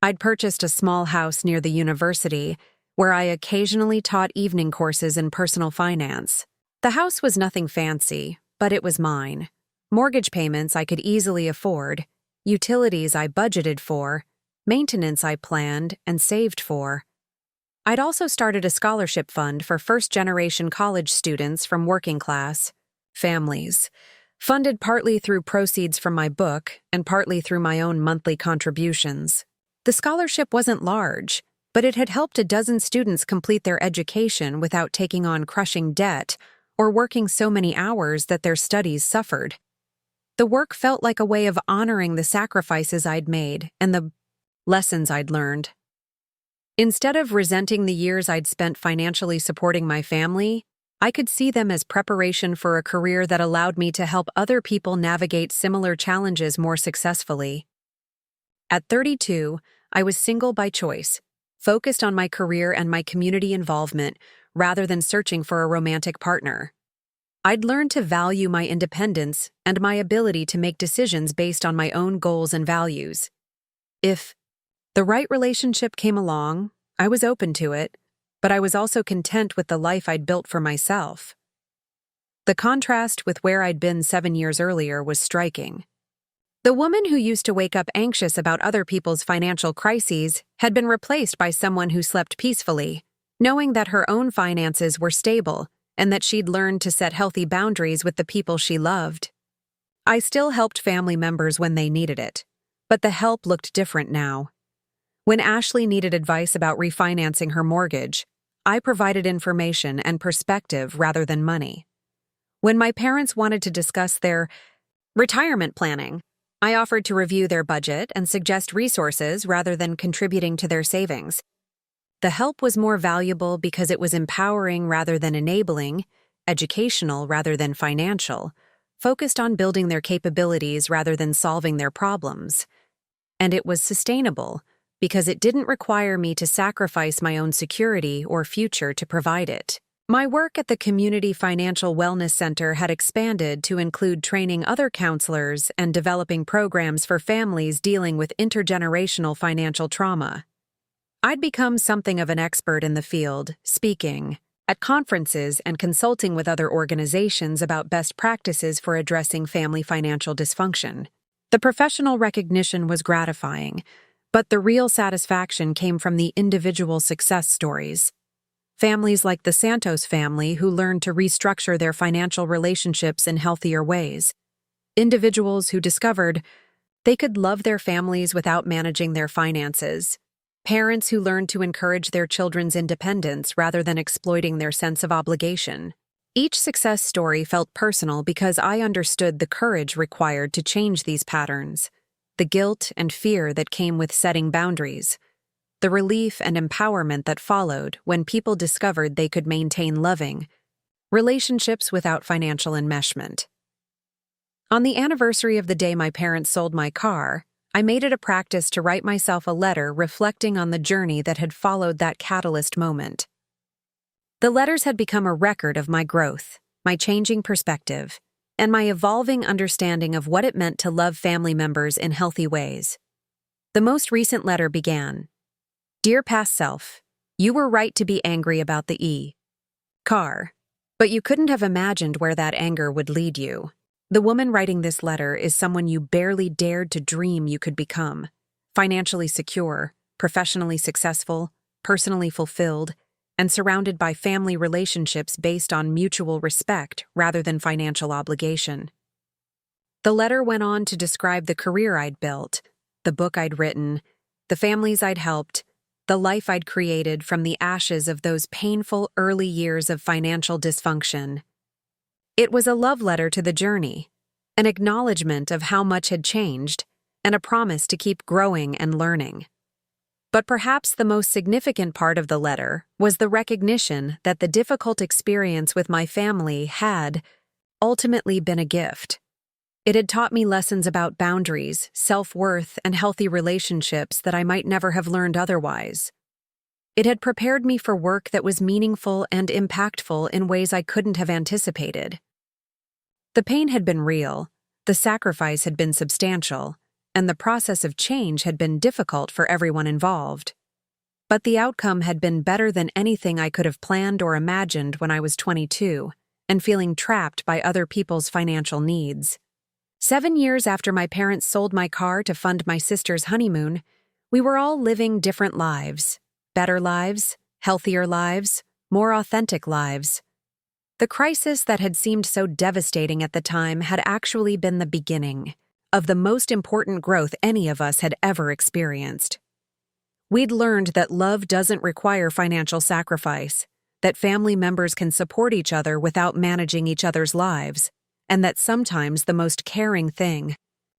I'd purchased a small house near the university where I occasionally taught evening courses in personal finance. The house was nothing fancy, but it was mine. Mortgage payments I could easily afford, utilities I budgeted for, maintenance I planned and saved for. I'd also started a scholarship fund for first-generation college students from working-class families, funded partly through proceeds from my book and partly through my own monthly contributions. The scholarship wasn't large, but it had helped a dozen students complete their education without taking on crushing debt or working so many hours that their studies suffered. The work felt like a way of honoring the sacrifices I'd made and the lessons I'd learned. Instead of resenting the years I'd spent financially supporting my family, I could see them as preparation for a career that allowed me to help other people navigate similar challenges more successfully. At 32, I was single by choice, focused on my career and my community involvement rather than searching for a romantic partner. I'd learned to value my independence and my ability to make decisions based on my own goals and values. If the right relationship came along, I was open to it, but I was also content with the life I'd built for myself. The contrast with where I'd been 7 years earlier was striking. The woman who used to wake up anxious about other people's financial crises had been replaced by someone who slept peacefully, knowing that her own finances were stable and that she'd learned to set healthy boundaries with the people she loved. I still helped family members when they needed it, but the help looked different now. When Ashley needed advice about refinancing her mortgage, I provided information and perspective rather than money. When my parents wanted to discuss their retirement planning, I offered to review their budget and suggest resources rather than contributing to their savings. The help was more valuable because it was empowering rather than enabling, educational rather than financial, focused on building their capabilities rather than solving their problems. And it was sustainable, because it didn't require me to sacrifice my own security or future to provide it. My work at the Community Financial Wellness Center had expanded to include training other counselors and developing programs for families dealing with intergenerational financial trauma. I'd become something of an expert in the field, speaking at conferences and consulting with other organizations about best practices for addressing family financial dysfunction. The professional recognition was gratifying, but the real satisfaction came from the individual success stories. Families like the Santos family who learned to restructure their financial relationships in healthier ways. Individuals who discovered they could love their families without managing their finances. Parents who learned to encourage their children's independence rather than exploiting their sense of obligation. Each success story felt personal because I understood the courage required to change these patterns, the guilt and fear that came with setting boundaries, the relief and empowerment that followed when people discovered they could maintain loving relationships without financial enmeshment. On the anniversary of the day my parents sold my car, I made it a practice to write myself a letter reflecting on the journey that had followed that catalyst moment. The letters had become a record of my growth, my changing perspective, and my evolving understanding of what it meant to love family members in healthy ways. The most recent letter began, "Dear past self, you were right to be angry about the car, but you couldn't have imagined where that anger would lead you. The woman writing this letter is someone you barely dared to dream you could become. Financially secure, professionally successful, personally fulfilled, and surrounded by family relationships based on mutual respect rather than financial obligation." The letter went on to describe the career I'd built, the book I'd written, the families I'd helped, the life I'd created from the ashes of those painful early years of financial dysfunction. It was a love letter to the journey, an acknowledgement of how much had changed, and a promise to keep growing and learning. But perhaps the most significant part of the letter was the recognition that the difficult experience with my family had ultimately been a gift. It had taught me lessons about boundaries, self-worth, and healthy relationships that I might never have learned otherwise. It had prepared me for work that was meaningful and impactful in ways I couldn't have anticipated. The pain had been real, the sacrifice had been substantial, and the process of change had been difficult for everyone involved. But the outcome had been better than anything I could have planned or imagined when I was 22, and feeling trapped by other people's financial needs. 7 years after my parents sold my car to fund my sister's honeymoon, we were all living different lives. Better lives, healthier lives, more authentic lives. The crisis that had seemed so devastating at the time had actually been the beginning of the most important growth any of us had ever experienced. We'd learned that love doesn't require financial sacrifice, that family members can support each other without managing each other's lives, and that sometimes the most caring thing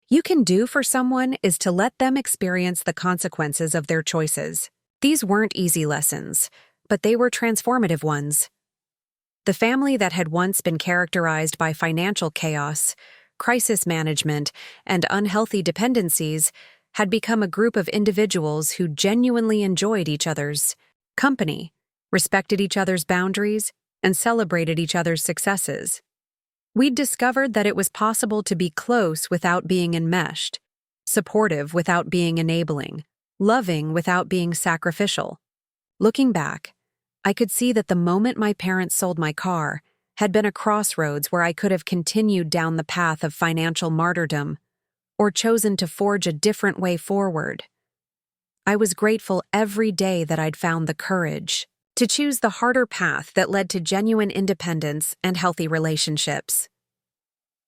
you can do for someone is to let them experience the consequences of their choices. These weren't easy lessons, but they were transformative ones. The family that had once been characterized by financial chaos, crisis management, and unhealthy dependencies had become a group of individuals who genuinely enjoyed each other's company, respected each other's boundaries, and celebrated each other's successes. We'd discovered that it was possible to be close without being enmeshed, supportive without being enabling, loving without being sacrificial. Looking back, I could see that the moment my parents sold my car had been a crossroads where I could have continued down the path of financial martyrdom or chosen to forge a different way forward. I was grateful every day that I'd found the courage to choose the harder path that led to genuine independence and healthy relationships.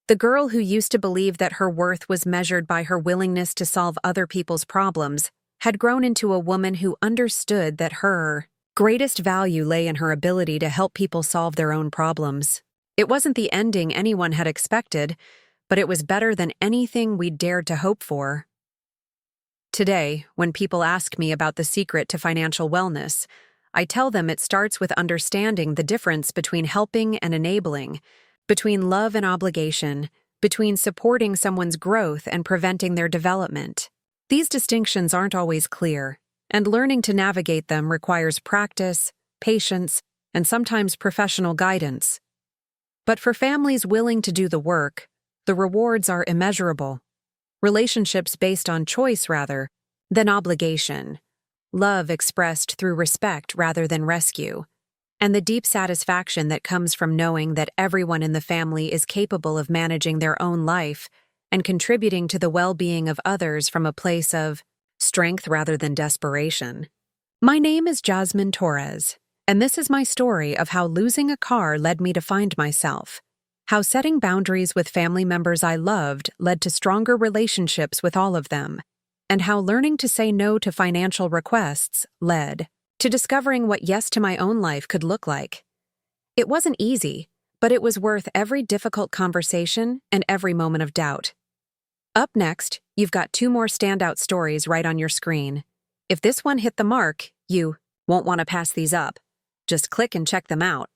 The girl who used to believe that her worth was measured by her willingness to solve other people's problems had grown into a woman who understood that her greatest value lay in her ability to help people solve their own problems. It wasn't the ending anyone had expected, but it was better than anything we'd dared to hope for. Today, when people ask me about the secret to financial wellness, I tell them it starts with understanding the difference between helping and enabling, between love and obligation, between supporting someone's growth and preventing their development. These distinctions aren't always clear, and learning to navigate them requires practice, patience, and sometimes professional guidance. But for families willing to do the work, the rewards are immeasurable. Relationships based on choice rather than obligation, love expressed through respect rather than rescue, and the deep satisfaction that comes from knowing that everyone in the family is capable of managing their own life and contributing to the well-being of others from a place of strength rather than desperation. My name is Jazmin Torres, And this is my story of how losing a car led me to find myself, how setting boundaries with family members I loved led to stronger relationships with all of them, and how learning to say no to financial requests led to discovering what yes to my own life could look like. It wasn't easy, but it was worth every difficult conversation and every moment of doubt. Up next, you've got 2 more standout stories right on your screen. If this one hit the mark, you won't want to pass these up. Just click and check them out.